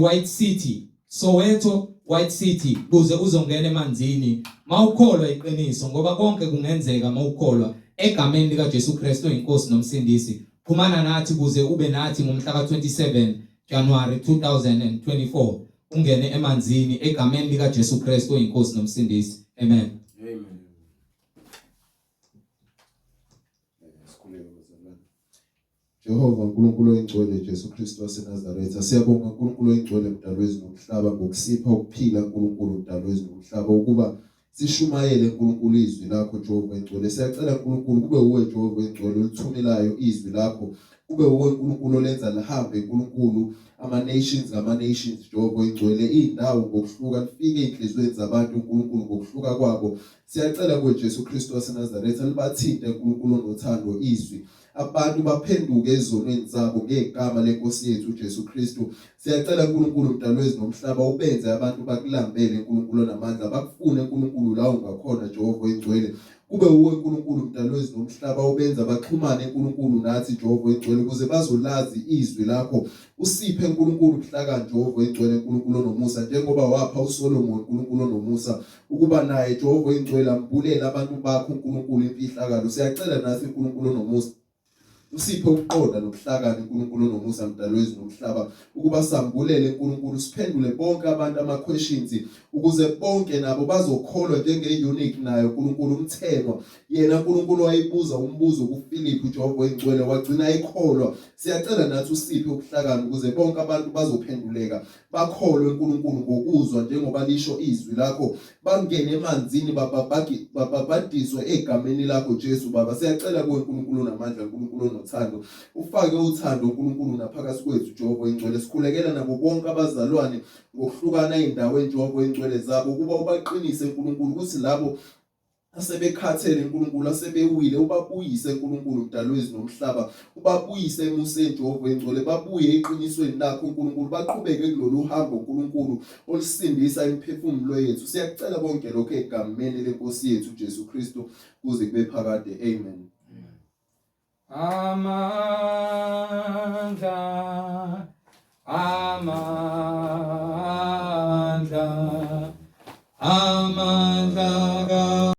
White City Soweto White City kuze uzongena emanzini mawukholwa iqiniso ngoba konke kungenzeka mawukholwa egameni likaJesu Kristu inkosi nomsindisi phumana nathi kuze ube nathi ngomhla ka27 January 2024 ungene emanzini egameni likaJesu Kristu inkosi nomsindisi amen amen Jehova uNkulunkulu oyingcwele Jesu Kristu waseNazaretha siyabonga uNkulunkulu oyingcwele mdalo wezulu nomhlaba ngokusipha ukuphila uNkulunkulu mdalo wezulu nomhlaba ukuba sishumayele uNkulunkulu izwi lakho Jehova oyingcwele siyacela uNkulunkulu kube uwe Jehova oyingcwele olithumelayo izwi lakho kube uwe uNkulunkulu olenza lihambe uNkulunkulu ama-nations Jehova oyingcwele indawo ngokuhluka lifike inhlizweni zabantu uNkulunkulu ngokuhluka kwabo siyacela kuwe Jesu Kristu waseNazaretha libathinte uNkulunkulu nothando izwi abantu baphenduke ezonweni zabo ngegama lenkosi yethu Jesu Kristu siyacela uNkulunkulu mdalo wezulu nomhlaba ubenze abantu bakulambele uNkulunkulu namandla bakufune uNkulunkulu la ungakhona Jehova oyingcwele kube uwe uNkulunkulu mdalo wezulu nomhlaba ubenza baxhumane uNkulunkulu nathi Jehova oyingcwele ukuze bazolazi izwi lakho usiphe uNkulunkulu ukuhlakana Jehova oyingcwele uNkulunkulu nomusa njengoba wapha uSolomon uNkulunkulu nomusa ukuba naye Jehova oyingcwele ambulela abantu bakho uNkulunkulu imfihlakalo siyacela nathi uNkulunkulu nomusa usiphe ukuqonda nokuhlakana uNkulunkulu nomusa mdalo wezulu nomhlaba ukuba sambulele uNkulunkulu siphendule bonke abantu ama-questions ukuze bonke nabo bazokholwa njenge-unique nayo uNkulunkulu umthenwa yena uNkulunkulu wayibuza umbuzo kuFilipi Jehova oyingcwele wagcina ayikholwa siyacela nathi usiphe ukuhlakana ukuze bonke abantu bazophenduleka bakholwe uNkulunkulu ngokuzwa njengoba lisho izwi lakho bangene emanzini babhabhadiswe egameni lakho Jesu baba siyacela kuwe uNkulunkulu namandla uNkulunkulu nothando ufake uthando uNkulunkulu naphakathi kwethu Jehova oyingcwele sikhulekela nabo bonke abazalwane ngokuhlukana endaweni Jehova oyingcwele zabo ukuba ubaqinise uNkulunkulu ukuthi labo asebekhathele uNkulunkulu asebewile ubabuyise uNkulunkulu mdalo wezulu nomhlaba ubabuyise emuseni Jehova oyingcwele babuye eqinisweni lakho uNkulunkulu baqhubeke kulolu hambo uNkulunkulu olisindisa imiphefumulo yethu siyacela bonke lokho egameni lenkosi yethu Jesu Kristu kuze kube phakade amen Ama